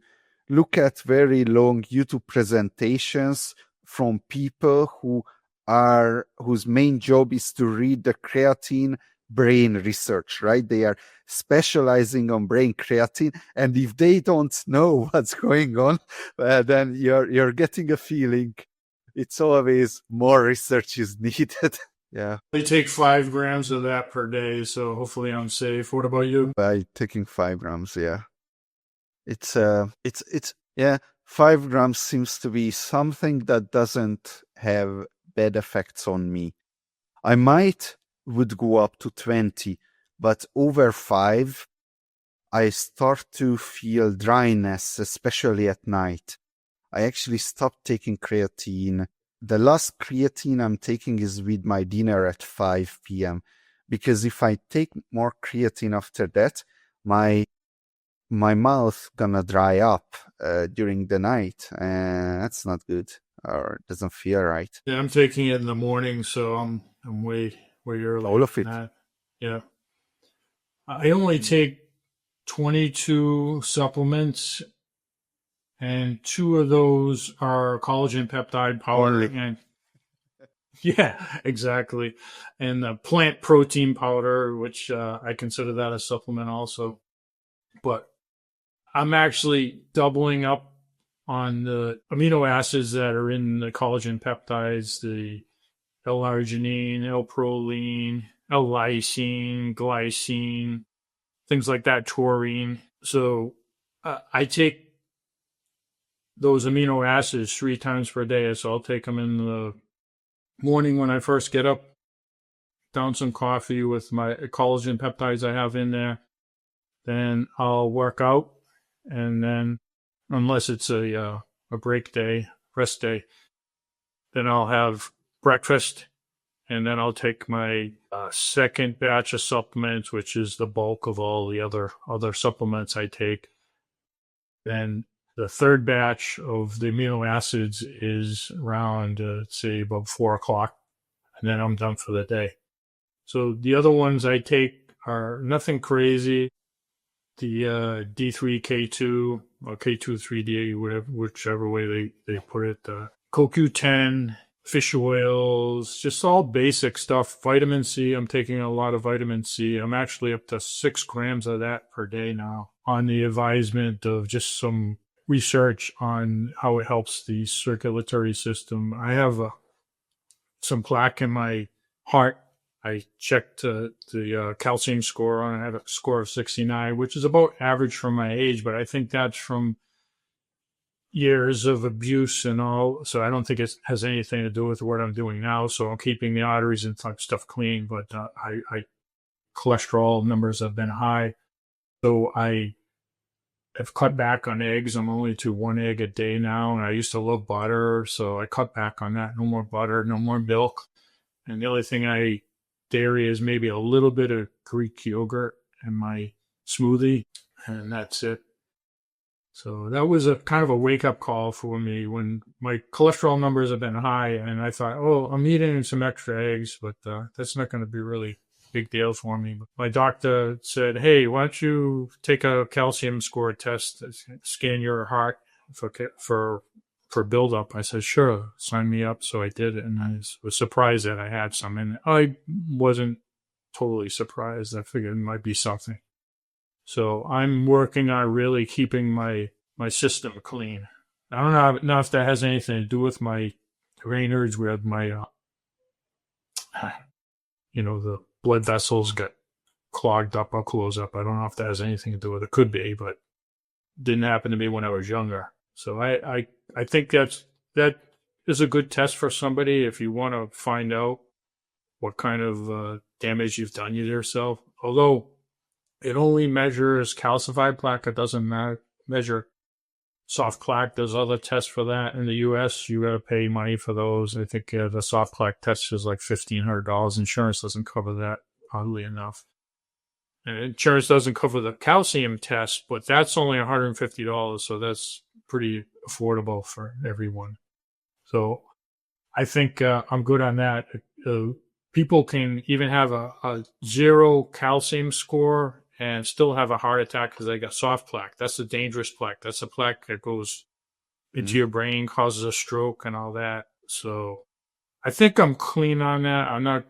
look at very long YouTube presentations from people whose main job is to read the creatine brain research, right? They are specializing on brain creatine, and if they don't know what's going on, then you're getting a feeling it's always more research is needed. Yeah. I take 5 grams of that per day, so hopefully I'm safe. What about you? By taking 5 grams, yeah. It's 5 grams seems to be something that doesn't have bad effects on me. I would go up to 20, but over 5, I start to feel dryness, especially at night. I actually stopped taking creatine. The last creatine I'm taking is with my dinner at 5 p.m. Because if I take more creatine after that, my mouth gonna dry up during the night, and that's not good, or doesn't feel right. Yeah, I'm taking it in the morning, so I'm way early. All of it. That. Yeah. I only take 22 supplements, and 2 of those are collagen peptide powder. Only. And yeah, exactly. And the plant protein powder, which I consider that a supplement also. But I'm actually doubling up on the amino acids that are in the collagen peptides, the L-arginine, L-proline, L-lysine, glycine, things like that, taurine. So I take those amino acids 3 times per day. So I'll take them in the morning when I first get up, down some coffee with my collagen peptides I have in there. Then I'll work out, and then unless it's a break day, rest day, then I'll have breakfast, and then I'll take my second batch of supplements, which is the bulk of all the other supplements I take. Then the third batch of the amino acids is around, say, about 4 o'clock, and then I'm done for the day. So the other ones I take are nothing crazy. The D3K2 or K2-3D, whichever way they put it, CoQ10, fish oils, just all basic stuff. Vitamin C, I'm taking a lot of vitamin C. I'm actually up to 6 grams of that per day now, on the advisement of just some research on how it helps the circulatory system. I have some plaque in my heart. I checked the calcium score on it. I have a score of 69, which is about average for my age, but I think that's from years of abuse and all. So I don't think it has anything to do with what I'm doing now. So I'm keeping the arteries and stuff clean, but cholesterol numbers have been high. So I have cut back on eggs. I'm only to 1 egg a day now, and I used to love butter, so I cut back on that. No more butter, no more milk. And the only thing dairy is maybe a little bit of Greek yogurt in my smoothie, and that's it. So that was a kind of a wake-up call for me when my cholesterol numbers have been high, and I thought, I'm eating some extra eggs, but that's not going to be really big deal for me. But my doctor said, hey, why don't you take a calcium score test, scan your heart for buildup. I said, sure, sign me up. So I did it, and I was surprised that I had some. And I wasn't totally surprised. I figured it might be something. So I'm working on really keeping my system clean. I don't know if that has anything to do with my Raynaud's, where my, the blood vessels got clogged up or closed up. I don't know if that has anything to do with it. It could be, but it didn't happen to me when I was younger. So I think that is a good test for somebody if you want to find out what kind of damage you've done to yourself. Although it only measures calcified plaque, it doesn't measure soft clack. There's other tests for that. In the U.S., you got to pay money for those. I think the soft clack test is like $1,500. Insurance doesn't cover that, oddly enough. And insurance doesn't cover the calcium test, but that's only $150, so that's pretty affordable for everyone. So I think I'm good on that. People can even have a 0 calcium score and still have a heart attack because they got soft plaque. That's a dangerous plaque. That's a plaque that goes into your brain, causes a stroke and all that. So I think I'm clean on that. I'm not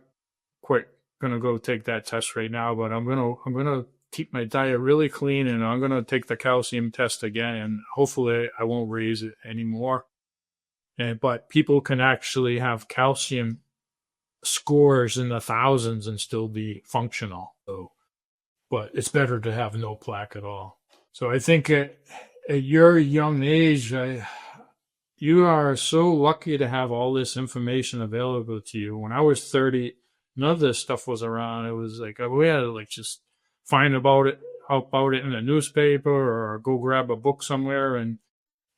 quite gonna go take that test right now, but I'm gonna keep my diet really clean, and I'm gonna take the calcium test again, and hopefully I won't raise it anymore. But people can actually have calcium scores in the thousands and still be functional. So, but it's better to have no plaque at all. So I think at your young age, you are so lucky to have all this information available to you. When I was 30, none of this stuff was around. It was like we had to like just find about it in a newspaper or go grab a book somewhere, and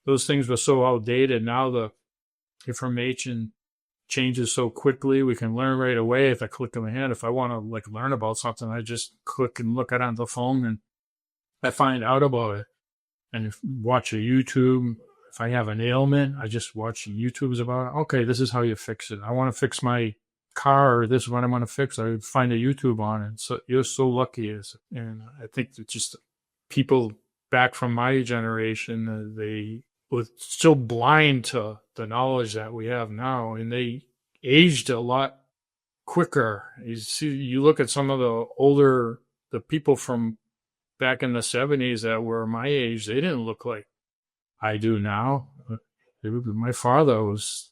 those things were so outdated. Now the information changes so quickly. We can learn right away at the click of a hand. If I want to like learn about something, I just click and look at it on the phone, and I find out about it. And watch a YouTube. If I have an ailment, I just watch YouTubes about it. Okay, this is how you fix it. I want to fix my car, or this is what I want to fix. I find a YouTube on it. So you're so lucky. And I think that just people back from my generation, they were still blind to the knowledge that we have now, and they aged a lot quicker. You look at some of the people from back in the 70s that were my age, they didn't look like I do now. My father was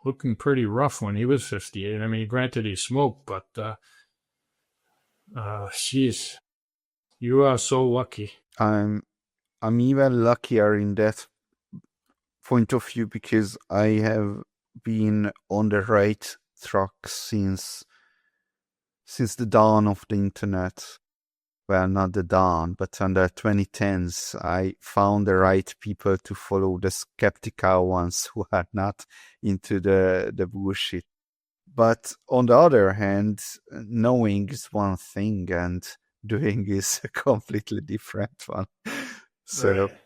looking pretty rough when he was 58. I mean, granted, he smoked, but geez, you are so lucky. I'm even luckier in that point of view because I have been on the right track since the dawn of the internet. Well, not the dawn, but on the 2010s, I found the right people to follow, the skeptical ones who are not into the bullshit. But on the other hand, knowing is one thing and doing is a completely different one. So, Right.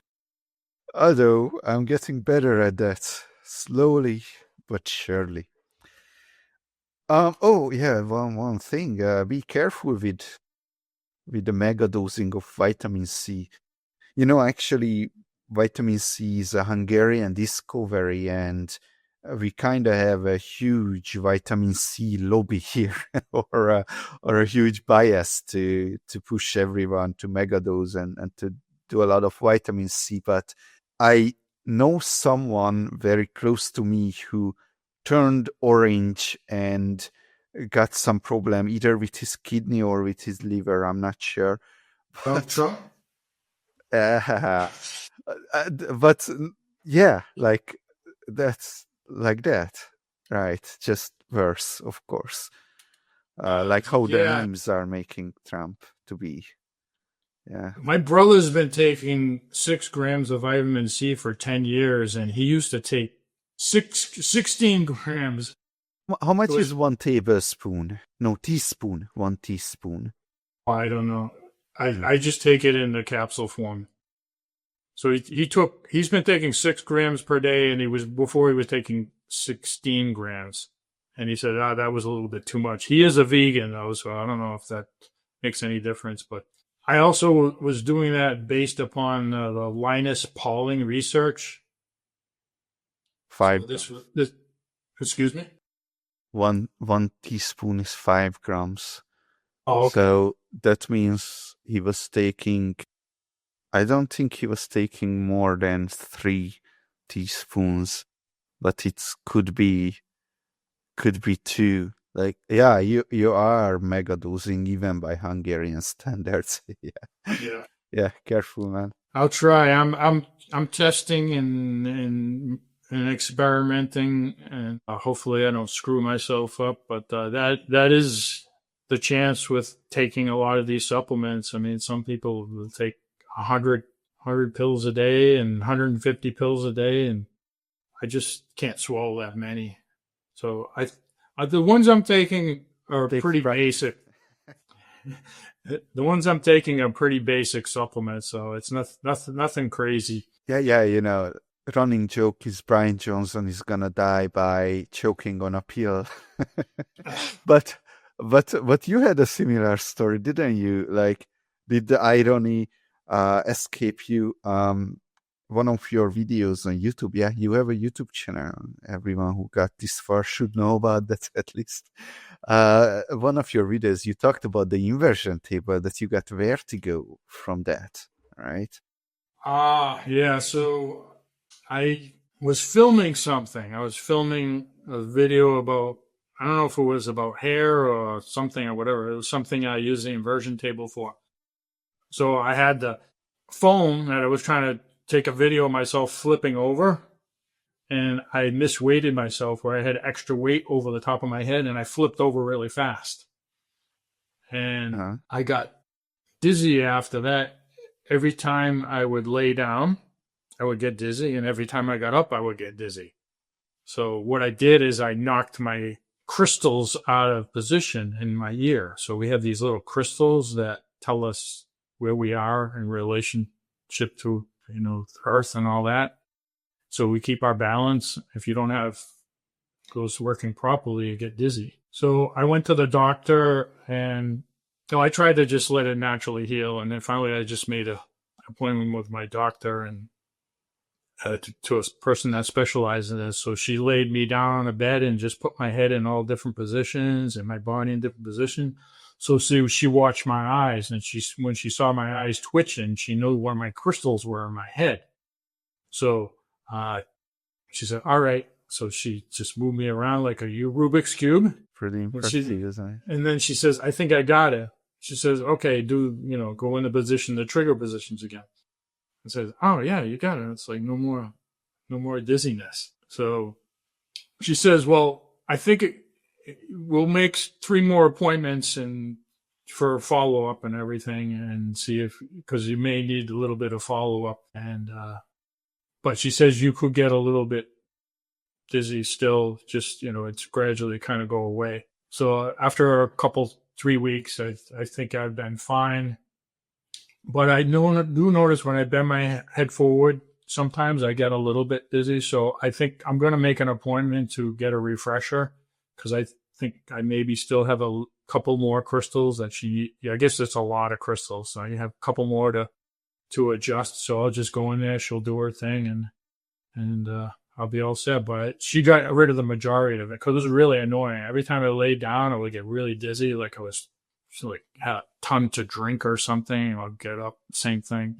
although I'm getting better at that, slowly but surely. Oh yeah, one thing. Be careful with the mega dosing of vitamin C. You know, actually, vitamin C is a Hungarian discovery, and we kind of have a huge vitamin C lobby here, or a huge bias to push everyone to megadose and to do a lot of vitamin C. But I know someone very close to me who turned orange and got some problem either with his kidney or with his liver. I'm not sure. Trump? But yeah, like that's like that, right? Just worse, of course. Like how the memes are making Trump to be. Yeah. My brother's been taking 6 grams of vitamin C for 10 years, and he used to take 16 grams. How much is 1 tablespoon? No, teaspoon. 1 teaspoon. I don't know. I just take it in the capsule form. So he's been taking 6 grams per day, and before he was taking 16 grams. And he said, that was a little bit too much. He is a vegan though, so I don't know if that makes any difference. But I also was doing that based upon the Linus Pauling research. 5. So this, excuse me? One teaspoon is 5 grams. Oh, okay. So that means he was taking, I don't think he was taking more than 3 teaspoons, but it could be 2. Like, yeah, you are mega dosing even by Hungarian standards. Yeah, careful, man. I'll try. I'm testing and experimenting, and hopefully I don't screw myself up. But that is the chance with taking a lot of these supplements. I mean, some people will take 100 100 pills a day and 150 pills a day, and I just can't swallow that many. So the ones I'm taking are pretty basic. The ones I'm taking are pretty basic supplements, so it's nothing crazy. Yeah. Running joke is Brian Johnson is gonna die by choking on a pill. But you had a similar story, didn't you? Like, did the irony escape you? One of your videos on YouTube, yeah, you have a YouTube channel. Everyone who got this far should know about that at least. One of your videos, you talked about the inversion table, that you got vertigo from that, right? Yeah. So I was filming something. I was filming a video about, I don't know if it was about hair or something or whatever. It was something I used the inversion table for. So I had the phone that I was trying to take a video of myself flipping over, and I misweighted myself where I had extra weight over the top of my head, and I flipped over really fast. And I got dizzy after that. Every time I would lay down, I would get dizzy, and every time I got up, I would get dizzy. So what I did is I knocked my crystals out of position in my ear. So we have these little crystals that tell us where we are in relationship to, Earth and all that. So we keep our balance. If you don't have those working properly, you get dizzy. So I went to the doctor, and I tried to just let it naturally heal. And then finally I just made an appointment with my doctor and to a person that specializes in this. So she laid me down on a bed and just put my head in all different positions and my body in different positions. So she watched my eyes, and when she saw my eyes twitching, she knew where my crystals were in my head. So she said, all right. So she just moved me around like a Rubik's Cube. Pretty impressive, isn't it? And then she says, I think I got it. She says, okay, go into position, the trigger positions again. And says, oh yeah, you got it. It's like no more dizziness. So she says, well, I think we'll make 3 more appointments and for follow up and everything, and see because you may need a little bit of follow up. And but she says you could get a little bit dizzy still, just it's gradually kind of go away. So after a 3 weeks, I think I've been fine. But I do notice when I bend my head forward, sometimes I get a little bit dizzy. So I think I'm going to make an appointment to get a refresher, because I think I maybe still have a couple more crystals that I guess it's a lot of crystals. So you have a couple more to adjust. So I'll just go in there. She'll do her thing, and I'll be all set. But she got rid of the majority of it because it was really annoying. Every time I laid down, I would get really dizzy, like I was had a ton to drink or something. I'll get up, same thing.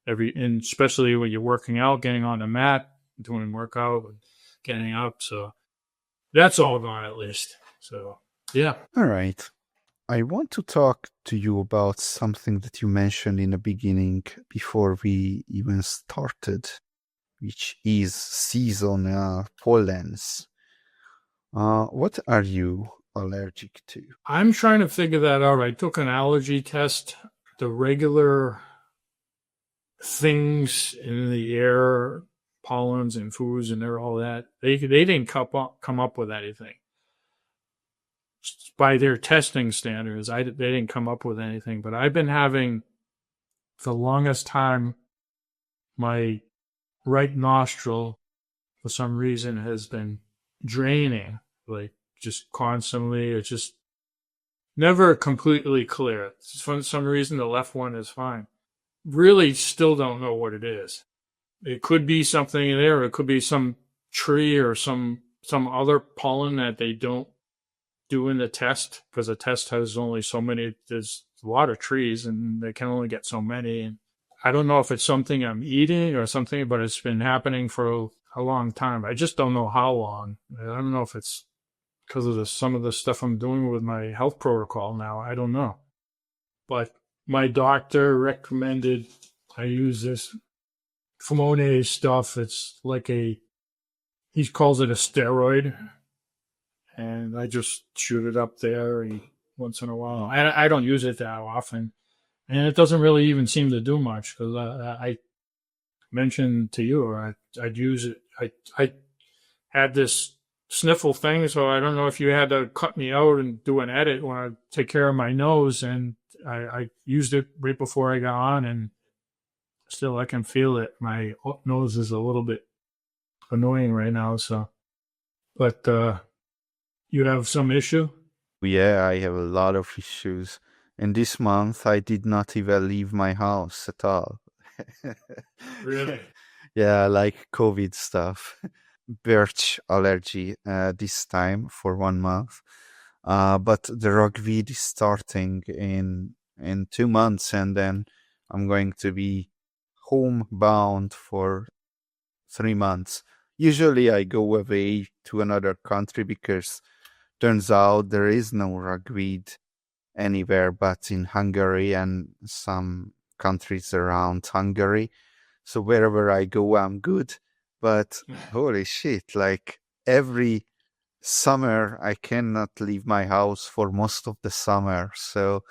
And especially when you're working out, getting on the mat, doing workout, getting up. So that's all gone at least. So yeah. All right. I want to talk to you about something that you mentioned in the beginning before we even started, which is seasonal pollens. What are you allergic to? I'm trying to figure that out. I took an allergy test. The regular things in the air, pollens and foods and all that, they didn't come up with anything. By their testing standards, they didn't come up with anything. But I've been having, for the longest time, my right nostril, for some reason, has been draining, like just constantly. It's just never completely clear. For some reason, the left one is fine. Really still don't know what it is. It could be something in there. It could be some tree or some other pollen that they don't do in the test, because the test has only so many. There's a lot of trees and they can only get so many. And I don't know if it's something I'm eating or something, but it's been happening for a long time. I just don't know how long. I don't know if it's because of some of the stuff I'm doing with my health protocol now. I don't know. But my doctor recommended I use this Flonase stuff. It's like he calls it a steroid. And I just shoot it up there once in a while. I don't use it that often. and it doesn't really even seem to do much because I mentioned to you I'd use it. I had this sniffle thing, so I don't know if you had to cut me out and do an edit when I take care of my nose, and I used it right before I got on, and still I can feel it. My nose is a little bit annoying right now, so but you have some issue? Yeah, I have a lot of issues. And this month, I did not even leave my house at all. Really? Yeah, like COVID stuff. Birch allergy this time for 1 month. But the rugweed is starting in 2 months, and then I'm going to be homebound for 3 months. Usually I go away to another country because turns out there is no rugweed anywhere but in Hungary and some countries around Hungary. So wherever I go, I'm good. But holy shit, like every summer, I cannot leave my house for most of the summer. So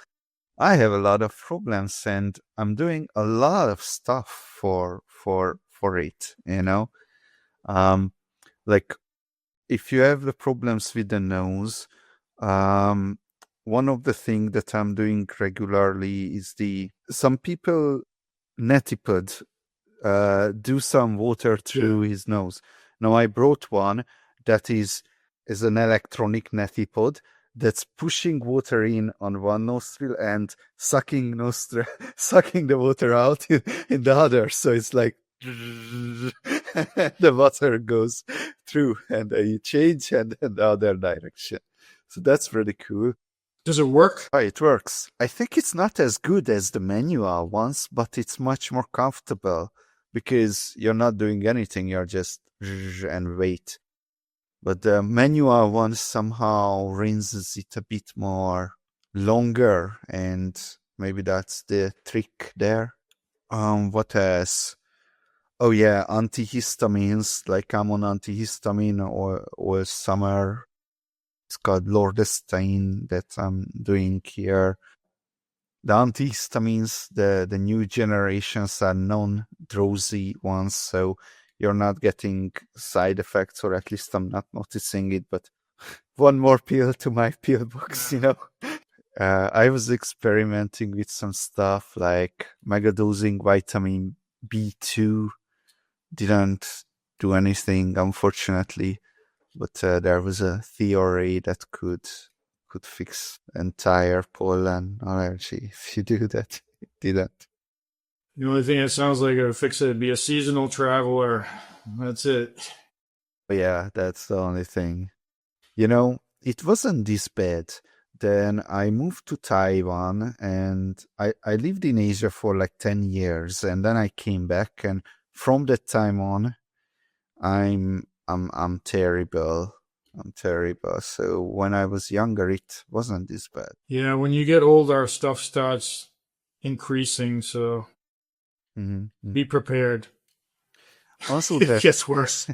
I have a lot of problems and I'm doing a lot of stuff for it, you know? Um, like if you have the problems with the nose, um, one of the things that I'm doing regularly is some people netipod do some water through his nose. Now I brought one that is an electronic netipod that's pushing water in on one nostril and sucking the water out in the other. So it's like the water goes through and you change and then the other direction. So that's really cool. Does it work? Oh, it works. I think it's not as good as the manual ones, but it's much more comfortable because you're not doing anything. You're just and wait. But the manual one somehow rinses it a bit more longer, and maybe that's the trick there. What else? Oh yeah, antihistamines. Like I'm on antihistamine or summer. It's called Lordestein that I'm doing here. The antihistamines, the new generations are non-drowsy ones, so you're not getting side effects, or at least I'm not noticing it, but one more pill to my pill box, you know. I was experimenting with some stuff like megadosing vitamin B2. Didn't do anything, unfortunately, but there was a theory that could fix entire pollen allergy if you do that. It didn't. The only thing that sounds like it would fix it would be a seasonal traveler. That's it. But yeah, that's the only thing. You know, it wasn't this bad. Then I moved to Taiwan and I lived in Asia for like 10 years and then I came back and from that time on I'm terrible. I'm terrible. So when I was younger it wasn't this bad. Yeah, when you get old, our stuff starts increasing, so be prepared. Also It gets worse.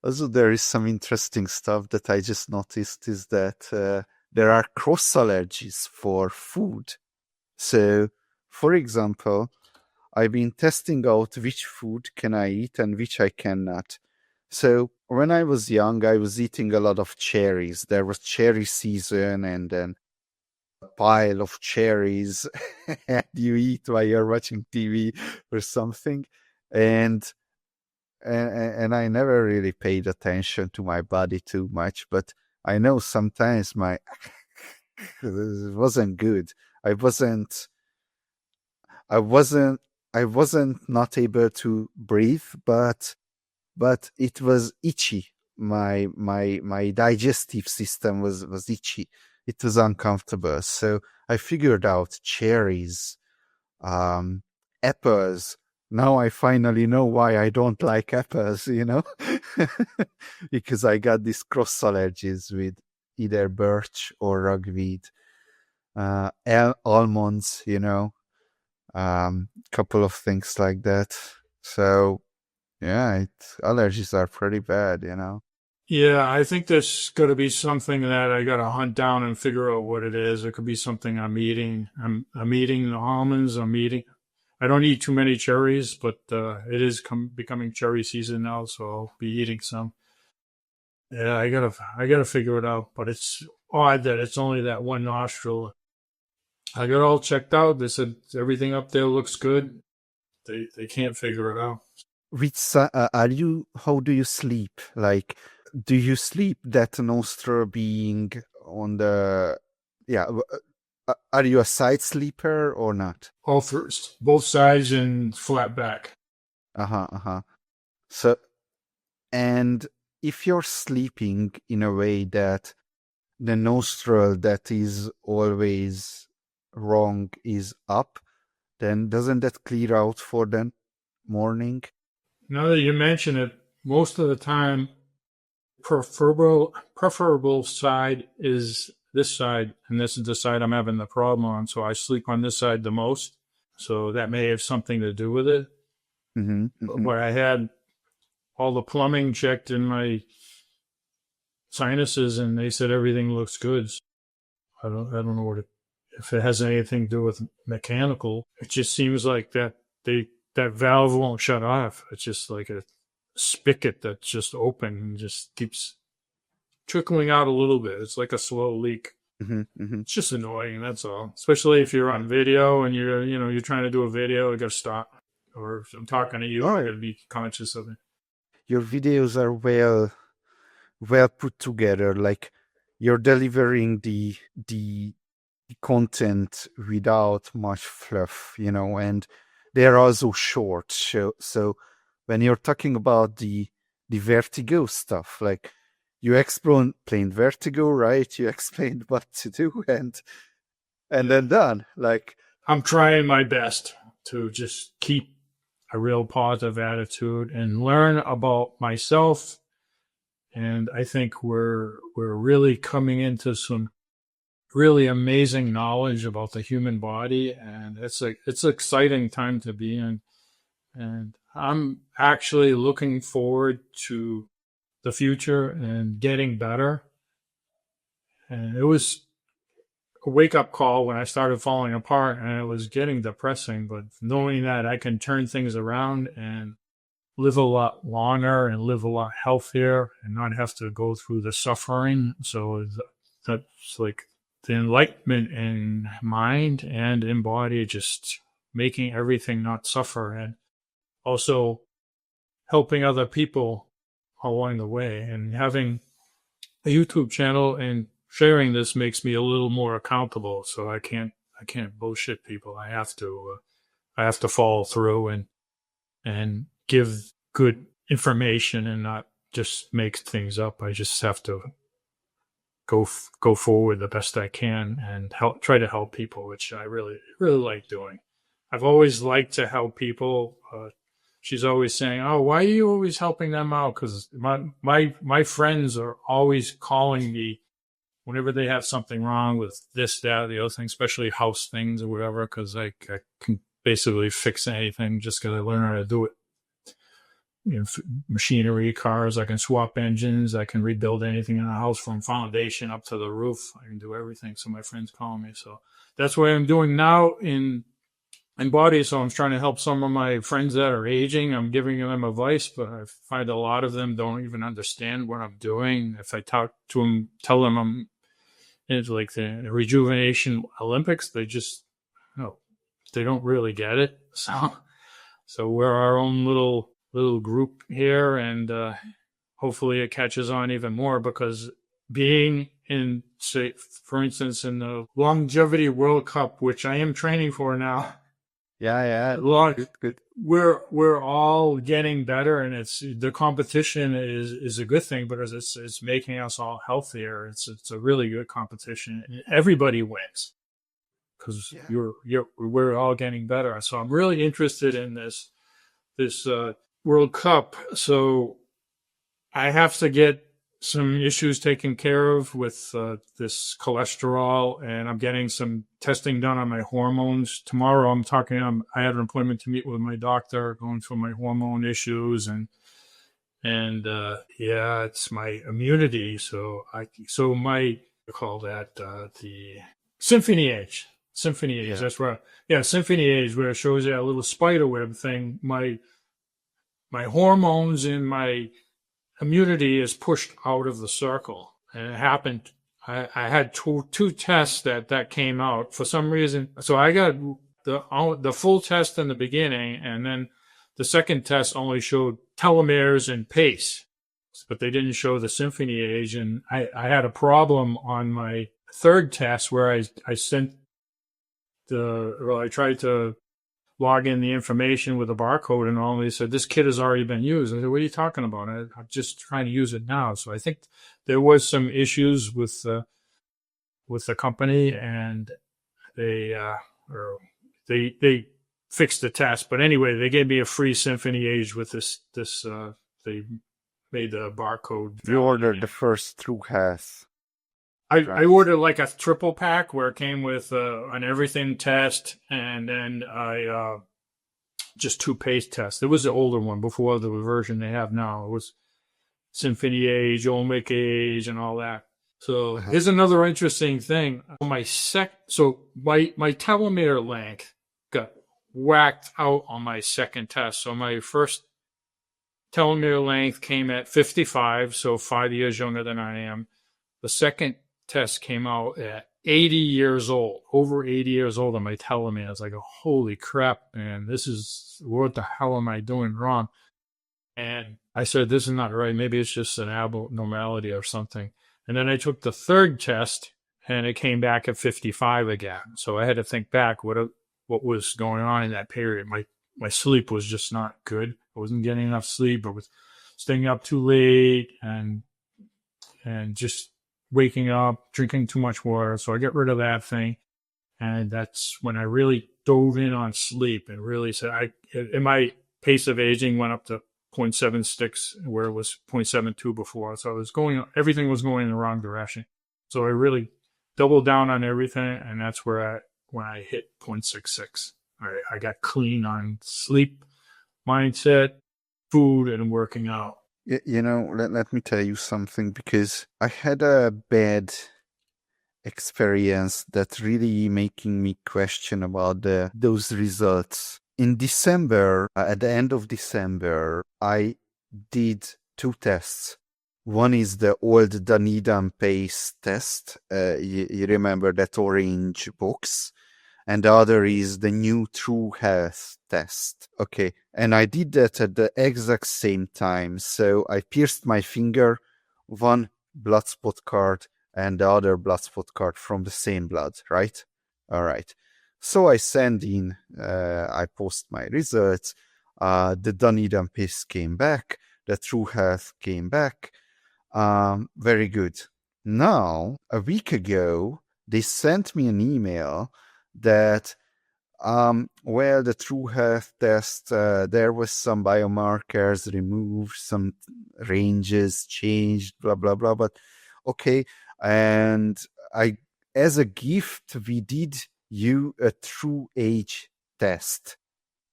Also, there is some interesting stuff that I just noticed is that there are cross allergies for food. So, for example, I've been testing out which food can I eat and which I cannot. So, when I was young, I was eating a lot of cherries. There was cherry season and then a pile of cherries and you eat while you're watching TV or something. And I never really paid attention to my body too much, but I know sometimes my it wasn't good. I wasn't I wasn't I wasn't not able to breathe, but it was itchy. My digestive system was itchy. It was uncomfortable. So I figured out cherries, apples. Now I finally know why I don't like apples, you know, because I got these cross allergies with either birch or rugweed, almonds, you know, couple of things like that. So yeah, allergies are pretty bad, you know. Yeah, I think there's got to be something that I got to hunt down and figure out what it is. It could be something I'm eating. I'm eating the almonds. I'm eating. I don't eat too many cherries, but it is becoming cherry season now, so I'll be eating some. Yeah, I gotta figure it out. But it's odd that it's only that one nostril. I got all checked out. They said everything up there looks good. They can't figure it out. Are you? How do you sleep? Like, do you sleep that nostril being on the? Yeah. Are you a side sleeper or not? All first, both sides and flat back. So, and if you're sleeping in a way that the nostril that is always wrong is up, then doesn't that clear out for the morning? Now that you mention it, most of the time, preferable side is this side, and this is the side I'm having the problem on. So I sleep on this side the most. So that may have something to do with it. But I had all the plumbing checked in my sinuses, and they said everything looks good. I don't know if it has anything to do with mechanical. It just seems like that valve won't shut off. It's just like a spigot that's just open and just keeps trickling out a little bit. It's like a slow leak. It's just annoying. That's all. Especially if you're on video and you're trying to do a video, you got to stop. Or if I'm talking to you, I got to be conscious of it. Your videos are well put together. Like, you're delivering the content without much fluff, and they're also short. So when you're talking about the vertigo stuff, like, you explained vertigo, right? You explained what to do, and then done. Like, I'm trying my best to just keep a real positive attitude and learn about myself. And I think we're really coming into some really amazing knowledge about the human body, and it's an exciting time to be in. And I'm actually looking forward to the future and getting better. And it was a wake-up call when I started falling apart, and it was getting depressing. But knowing that I can turn things around and live a lot longer and live a lot healthier and not have to go through the suffering. So that's like the enlightenment in mind and in body, just making everything not suffer, and also helping other people along the way. And having a YouTube channel and sharing this makes me a little more accountable. So I can't bullshit people. I have to follow through and give good information and not just make things up. I just have to go forward the best I can and try to help people, which I really, really like doing. I've always liked to help people. She's always saying, "Oh, why are you always helping them out?" Because my friends are always calling me whenever they have something wrong with this, that, or the other thing, especially house things or whatever, because I can basically fix anything just because I learned how to do it. Machinery, cars, I can swap engines, I can rebuild anything in a house from foundation up to the roof. I can do everything. So my friends call me. So that's what I'm doing now in body. So I'm trying to help some of my friends that are aging. I'm giving them advice, but I find a lot of them don't even understand what I'm doing. If I talk to them, tell them it's like the Rejuvenation Olympics, they just, they don't really get it. So we're our own little group here, and hopefully it catches on even more, because being in, say, for instance, in the Longevity World Cup, which I am training for now. Yeah. Good. We're all getting better, and the competition is a good thing because it's making us all healthier. It's a really good competition, and everybody wins because we're all getting better. So I'm really interested in this World Cup. So I have to get some issues taken care of with this cholesterol, and I'm getting some testing done on my hormones. Tomorrow I had an appointment to meet with my doctor, going through my hormone issues and And yeah, it's my immunity. So my, call that the Symphony Age. Symphony Age. Yeah. That's where, yeah, Symphony Age, where it shows that little spider web thing. My hormones and my immunity is pushed out of the circle, and it happened. I had two tests that came out for some reason. So I got the full test in the beginning, and then the second test only showed telomeres and pace, but they didn't show the Symphony Age. And I had a problem on my third test where I tried to log in the information with a barcode and all, and they said, this kit has already been used. I said, what are you talking about? I'm just trying to use it now. So I think there was some issues with the company, and they fixed the test. But anyway, they gave me a free Symphony Age with this they made the barcode. You ordered the first True Health. I ordered like a triple pack where it came with an everything test, and then I just 2 pace tests. It was the older one before the version they have now. It was Symphony Age, Omic Age, and all that. So here's another interesting thing. My telomere length got whacked out on my second test. So my first telomere length came at 55, so 5 years younger than I am. The second test came out at 80 years old, over 80 years old on my telomere. I was like, holy crap, man, what the hell am I doing wrong? And I said, this is not right. Maybe it's just an abnormality or something. And then I took the third test, and it came back at 55 again. So I had to think back what was going on in that period. My sleep was just not good. I wasn't getting enough sleep. I was staying up too late and just waking up, drinking too much water. So I got rid of that thing. And that's when I really dove in on sleep and really said, and my pace of aging went up to 0.76, where it was 0.72 before. So everything was going in the wrong direction. So I really doubled down on everything. And that's when I hit 0.66. I got clean on sleep, mindset, food, and working out. Let me tell you something, because I had a bad experience that really making me question about those results. In December, at the end of December, I did 2 tests. One is the old Dunedin pace test. You remember that orange box? And the other is the new True Health test. Okay. And I did that at the exact same time. So I pierced my finger, one blood spot card and the other blood spot card from the same blood, right? All right. So I send in, I post my results. The Dunedin pace came back. The True Health came back. Very good. Now, a week ago, they sent me an email that the True Health test, there was some biomarkers removed, some ranges changed, blah blah blah, but okay. And as a gift, we did you a True Age test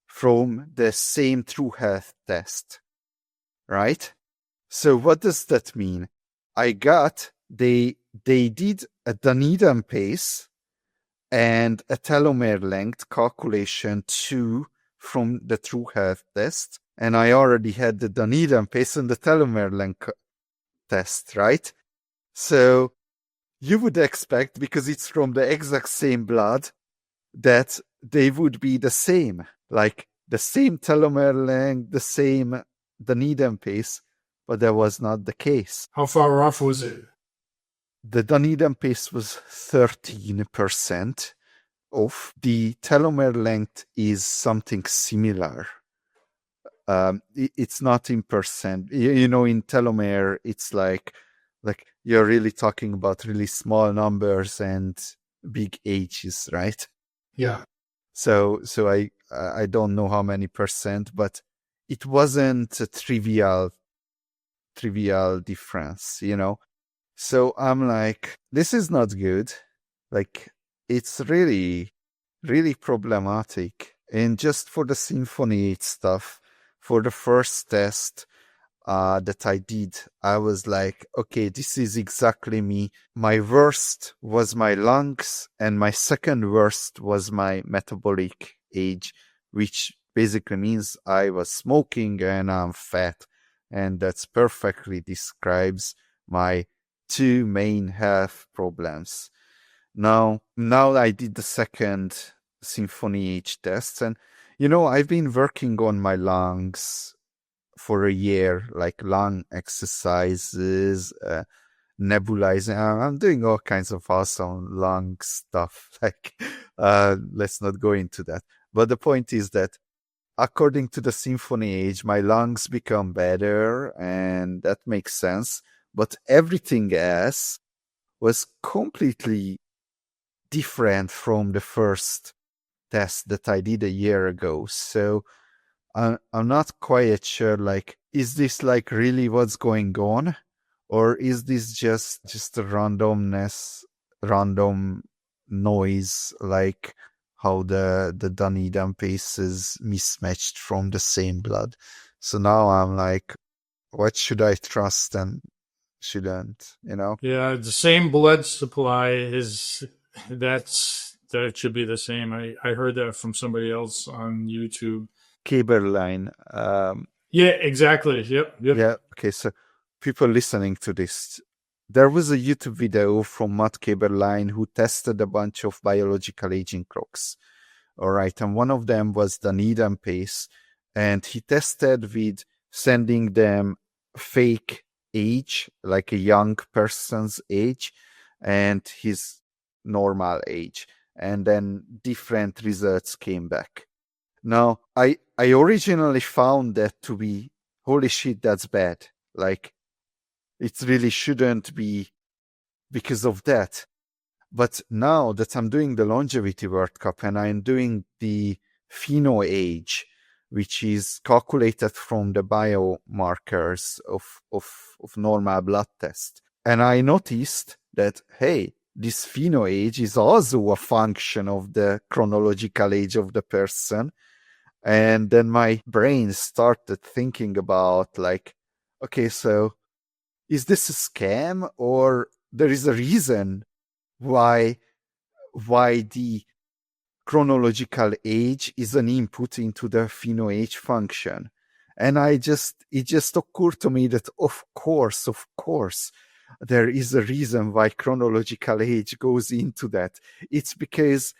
from the same True Health test, right? So what does that mean? They did a Dunedin pace and a telomere length calculation too from the True Health test. And I already had the Dunedin pace and the telomere length test, right? So you would expect, because it's from the exact same blood, that they would be the same, like the same telomere length, the same Dunedin pace, but that was not the case. How far off was it? The Dunedin pace was 13% off. The telomere length is something similar. It's not in percent. In telomere, it's like you're really talking about really small numbers and big ages, right? Yeah. So I don't know how many percent, but it wasn't a trivial difference, So I'm like, this is not good. Like, it's really, really problematic. And just for the Symphony 8 stuff, for the first test, that I did, I was like, okay, this is exactly me. My worst was my lungs, and my second worst was my metabolic age, which basically means I was smoking and I'm fat. And that's perfectly describes my two main health problems. Now I did the second Symphony H test, and I've been working on my lungs for a year, like lung exercises, nebulizing. I'm doing all kinds of awesome lung stuff. Like, let's not go into that. But the point is that according to the Symphony Age, my lungs become better, and that makes sense. But everything else was completely different from the first test that I did a year ago. So I'm not quite sure, like, is this like really what's going on? Or is this just a random noise, like how the Dunedin pace is mismatched from the same blood? So now I'm like, what should I trust and shouldn't, Yeah, the same blood supply that should be the same. I heard that from somebody else on YouTube. Cable line. Yeah, exactly. Yep. Yeah, okay, so people listening to this, there was a YouTube video from Matt Caberline who tested a bunch of biological aging clocks. All right, and one of them was the Dunedin pace, and he tested with sending them fake age, like a young person's age, and his normal age, and then different results came back. Now, I originally found that to be, holy shit, that's bad. Like, it really shouldn't be because of that. But now that I'm doing the Longevity World Cup and I'm doing the pheno age, which is calculated from the biomarkers of normal blood test, and I noticed that, hey, this pheno age is also a function of the chronological age of the person. And then my brain started thinking about, like, okay, so is this a scam, or there is a reason why the chronological age is an input into the pheno age function? And it just occurred to me that of course, there is a reason why chronological age goes into that. It's because,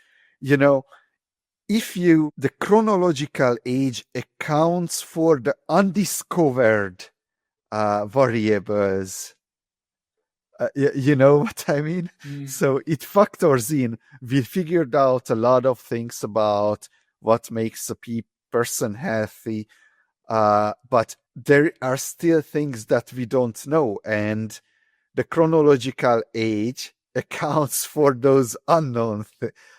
the chronological age accounts for the undiscovered variables. You know what I mean? So it factors in. We figured out a lot of things about what makes a person healthy, but there are still things that we don't know, and the chronological age accounts for those unknown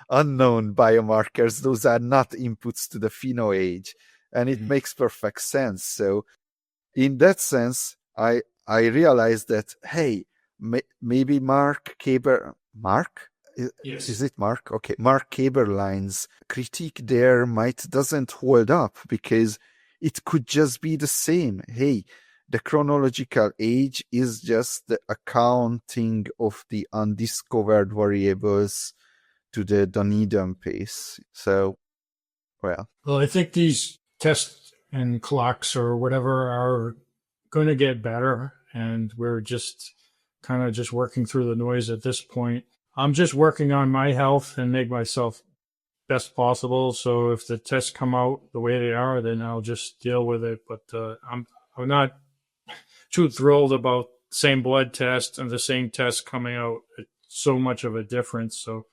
biomarkers. Those are not inputs to the pheno age, and it makes perfect sense. So in that sense, I realized that, hey, maybe Mark? Yes. Is it Mark? Okay, Mark Caberline's critique there doesn't hold up, because it could just be the same. Hey, the chronological age is just the accounting of the undiscovered variables to the Dunedin pace. So, well, I think these tests and clocks or whatever are going to get better, and we're just kind of just working through the noise at this point. I'm just working on my health and make myself best possible. So if the tests come out the way they are, then I'll just deal with it. But I'm not too thrilled about the same blood test and the same test coming out. It's so much of a difference. So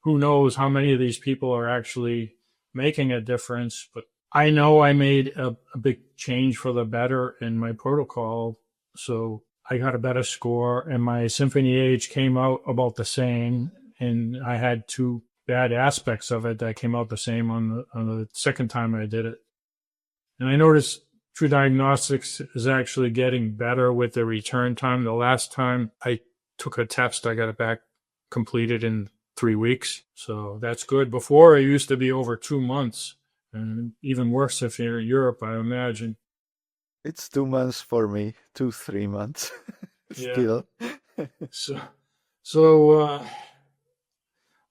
who knows how many of these people are actually making a difference. But I know I made a big change for the better in my protocol. So I got a better score, and my Symphony age came out about the same. And I had two bad aspects of it that came out the same on the second time I did it. And I noticed True Diagnostics is actually getting better with the return time. The last time I took a test, I got it back completed in 3 weeks. So that's good. Before, it used to be over 2 months, and even worse if you're in Europe, I imagine. It's 2 months for me, 3 months Yeah. still. So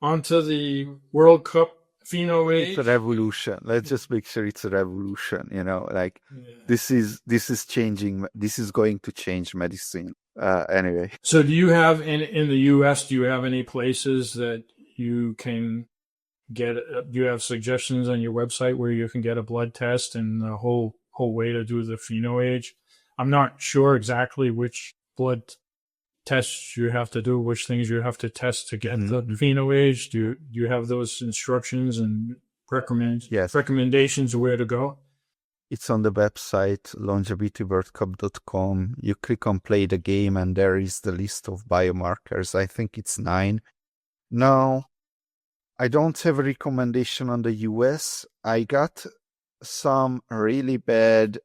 on to the World Cup pheno It's a age. revolution. Let's just make sure it's a revolution. Like this is changing. This is going to change medicine. Anyway. So do you have in the U.S., do you have any places that you can get, do you have suggestions on your website where you can get a blood test and the whole way to do the pheno age? I'm not sure exactly which blood tests you have to do, which things you have to test to get the pheno age. Do you have those instructions and recommendations of where to go? It's on the website, longevityworldcup.com. You click on play the game and there is the list of biomarkers. I think it's 9. Now, I don't have a recommendation on the US. I got some really bad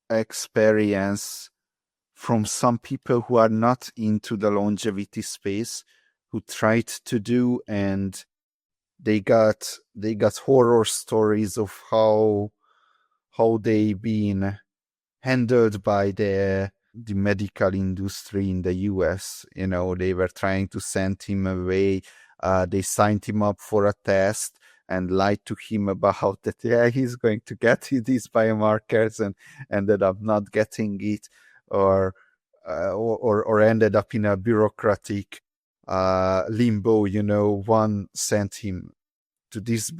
experience from some people who are not into the longevity space, who tried to do, and they got horror stories of how they been handled by the medical industry in the US. They were trying to send him away. They signed him up for a test and lied to him about that. Yeah, he's going to get these biomarkers and ended up not getting it, or ended up in a bureaucratic limbo. One sent him to this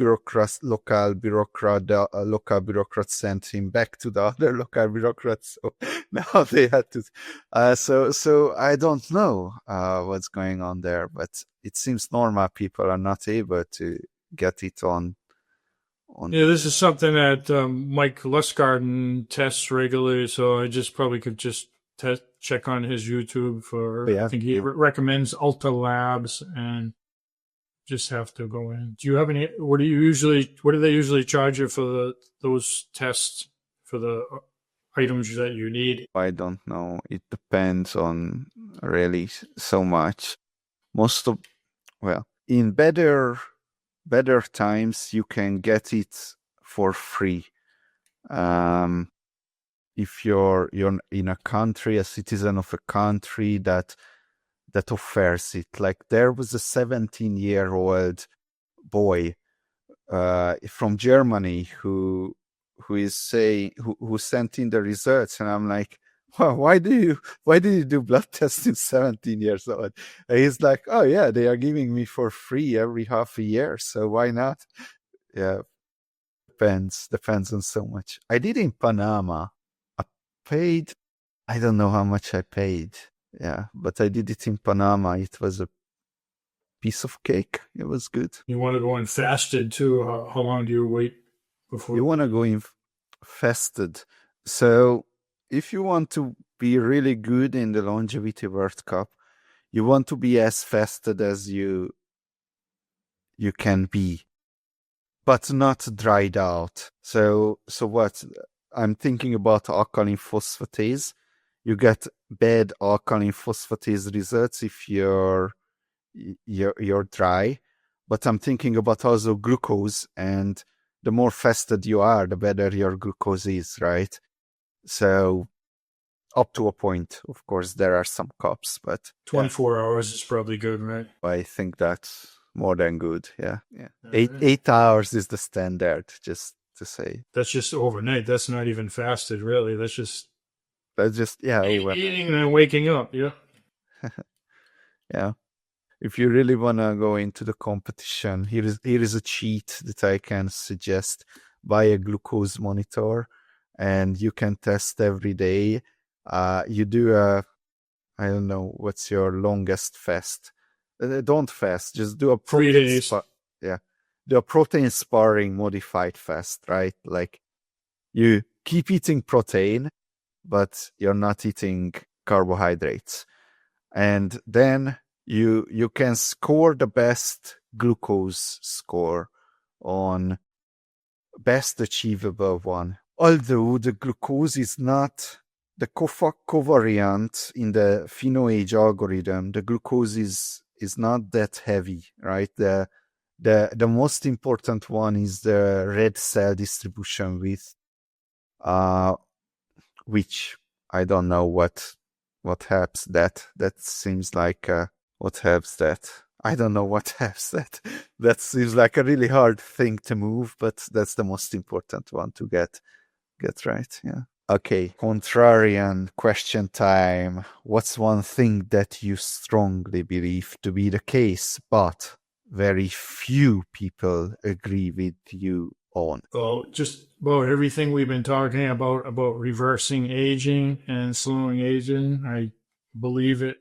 local bureaucrat sent him back to the other local bureaucrat. So now they had to. So I don't know what's going on there, but it seems normal people are not able to get it on. Yeah, this is something that Mike Lustgarten tests regularly, so I just probably could just check on his YouTube for. I think he recommends Ulta Labs and. Just have to go in. Do you have any? What do they usually charge you for those tests for the items that you need? I don't know. It depends on really so much. In better times you can get it for free. If you're in a country, a citizen of a country that offers it. Like there was a 17-year-old boy from Germany who sent in the results, and I'm like, well, why did you do blood tests in 17 years old? And he's like, oh yeah, they are giving me for free every half a year, so why not? Yeah, depends on so much. I did in Panama. I don't know how much I paid. Yeah, but I did it in Panama. It was a piece of cake. It was good. You want to go in fasted too? How long do you wait before? You want to go in fasted. So if you want to be really good in the Longevity World Cup, you want to be as fasted as you can be, but not dried out. So what I'm thinking about alkaline phosphatase. You get bad alkaline phosphatase results if you're dry, but I'm thinking about also glucose, and the more fasted you are, the better your glucose is, right? So up to a point, of course, there are some cups, but 24 hours is probably good, right? I think that's more than good. Yeah. 8 hours is the standard, just to say. That's just overnight. That's not even fasted, really. That's just overnight. Eating and then waking up. Yeah. Yeah. If you really want to go into the competition, here is a cheat that I can suggest. Buy a glucose monitor and you can test every day. You do I don't know, what's your longest fast? Don't fast, just do a 3 days. Do a protein sparring modified fast, right? Like you keep eating protein, but you're not eating carbohydrates. And then you can score the best glucose score on best achievable one. Although the glucose is not the covariant in the PhenoAge algorithm, the glucose is not that heavy, right? The most important one is the red cell distribution with which I don't know what helps that. That seems like what helps that. I don't know what helps that. That seems like a really hard thing to move, but that's the most important one to get right. Yeah. Okay, contrarian question time. What's one thing that you strongly believe to be the case, but very few people agree with you on? Well, just about everything we've been talking about reversing aging and slowing aging. I believe it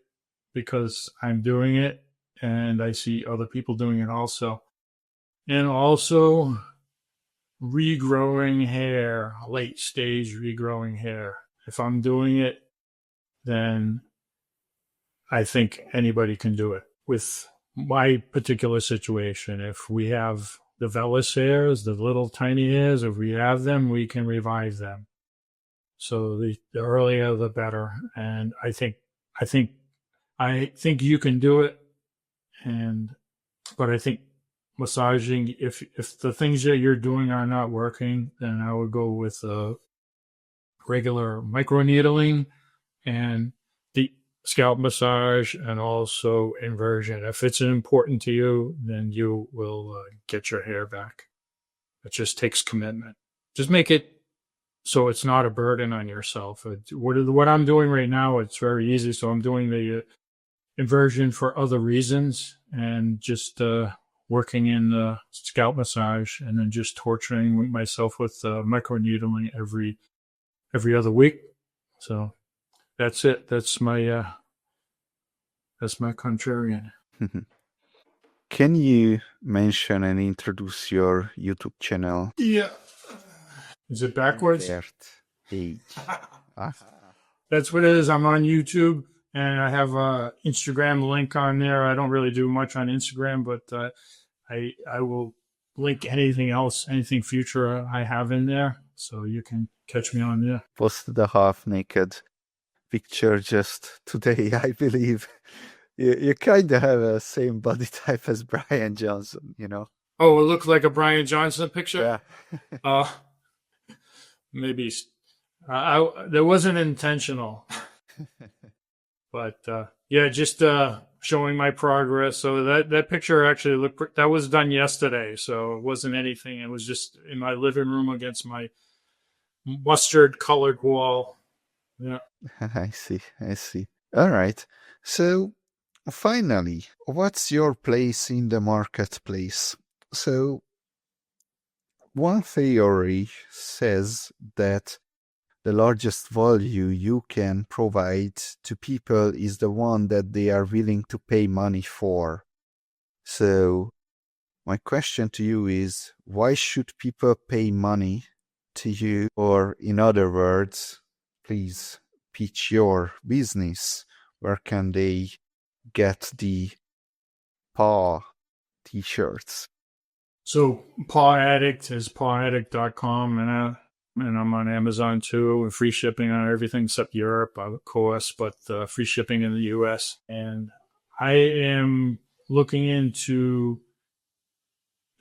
because I'm doing it and I see other people doing it also. And also regrowing hair, late stage regrowing hair. If I'm doing it, then I think anybody can do it. With my particular situation, if we have the vellus hairs, the little tiny hairs, if we have them, we can revive them. So the earlier, the better. And I think you can do it. But I think massaging, if the things that you're doing are not working, then I would go with regular microneedling and the scalp massage and also inversion. If it's important to you, then you will get your hair back. It just takes commitment. Just make it so it's not a burden on yourself. What I'm doing right now, it's very easy. So I'm doing the inversion for other reasons and just working in the scalp massage and then just torturing myself with microneedling every other week. So that's it. That's my contrarian. Can you mention and introduce your YouTube channel? Yeah. Is it backwards? That's what it is. I'm on YouTube and I have a Instagram link on there. I don't really do much on Instagram, but I will link anything else, anything future I have in there. So you can catch me on there. Posted a half naked picture just today, I believe. You kind of have the same body type as Brian Johnson, you know? Oh, it looked like a Brian Johnson picture? Yeah. Maybe. That wasn't intentional. But yeah, just showing my progress. So that picture actually that was done yesterday. So it wasn't anything. It was just in my living room against my mustard colored wall. Yeah. I see. All right. So finally, what's your place in the marketplace? So one theory says that the largest value you can provide to people is the one that they are willing to pay money for. So my question to you is, why should people pay money to you? Or in other words, please pitch your business. Where can they get the paw t-shirts? So Paw Addict is pawaddict.com and I'm on Amazon too, with free shipping on everything except Europe, of course, but free shipping in the US. And I am looking into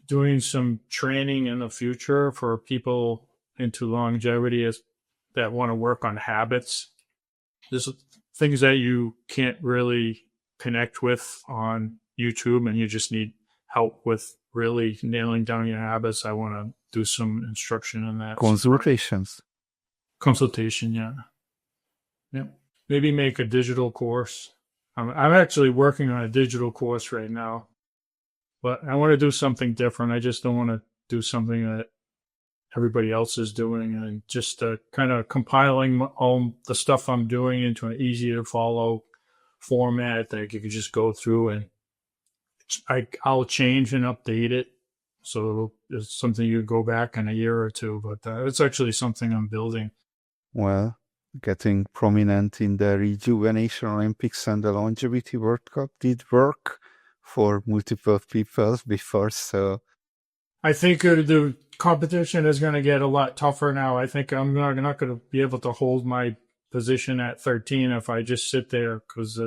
doing some training in the future for people into longevity that want to work on habits. There's things that you can't really connect with on YouTube and you just need help with really nailing down your habits. I want to do some instruction on that. Consultation, yeah. Maybe make a digital course. I'm actually working on a digital course right now, but I want to do something different. I just don't want to do something that everybody else is doing, and just kind of compiling all the stuff I'm doing into an easy to follow format that you can just go through, and I'll change and update it. So it's something you go back in a year or two, but it's actually something I'm building. Well, getting prominent in the Rejuvenation Olympics and the Longevity World Cup did work for multiple people before, so I think the competition is going to get a lot tougher now. I think I'm not going to be able to hold my position at 13 if I just sit there, because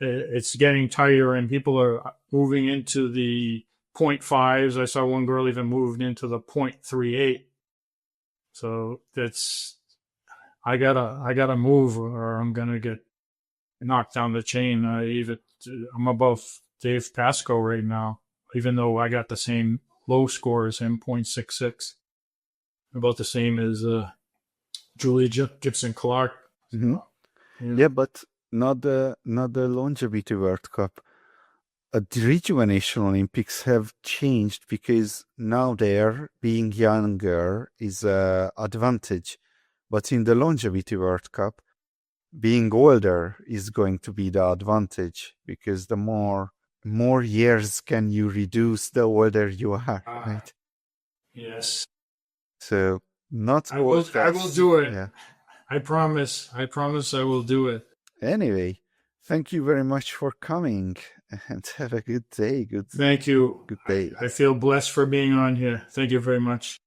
it's getting tighter and people are moving into the 0.5s. I saw one girl even moved into the 0.38. So I gotta move, or I'm gonna get knocked down the chain. I'm above Dave Pasco right now, even though I got the same low score as him, 0.66, about the same as Julia Gibson Clark. Mm-hmm. Yeah, but not the longevity World Cup. The Rejuvenation Olympics have changed because now there being younger is an advantage, but in the longevity World Cup, being older is going to be the advantage, because the more years can you reduce, the older you are, right? Yes. So not I will do it. Yeah. I promise I will do it. Anyway, thank you very much for coming, and have a good day. Thank you. Good day. I feel blessed for being on here. Thank you very much.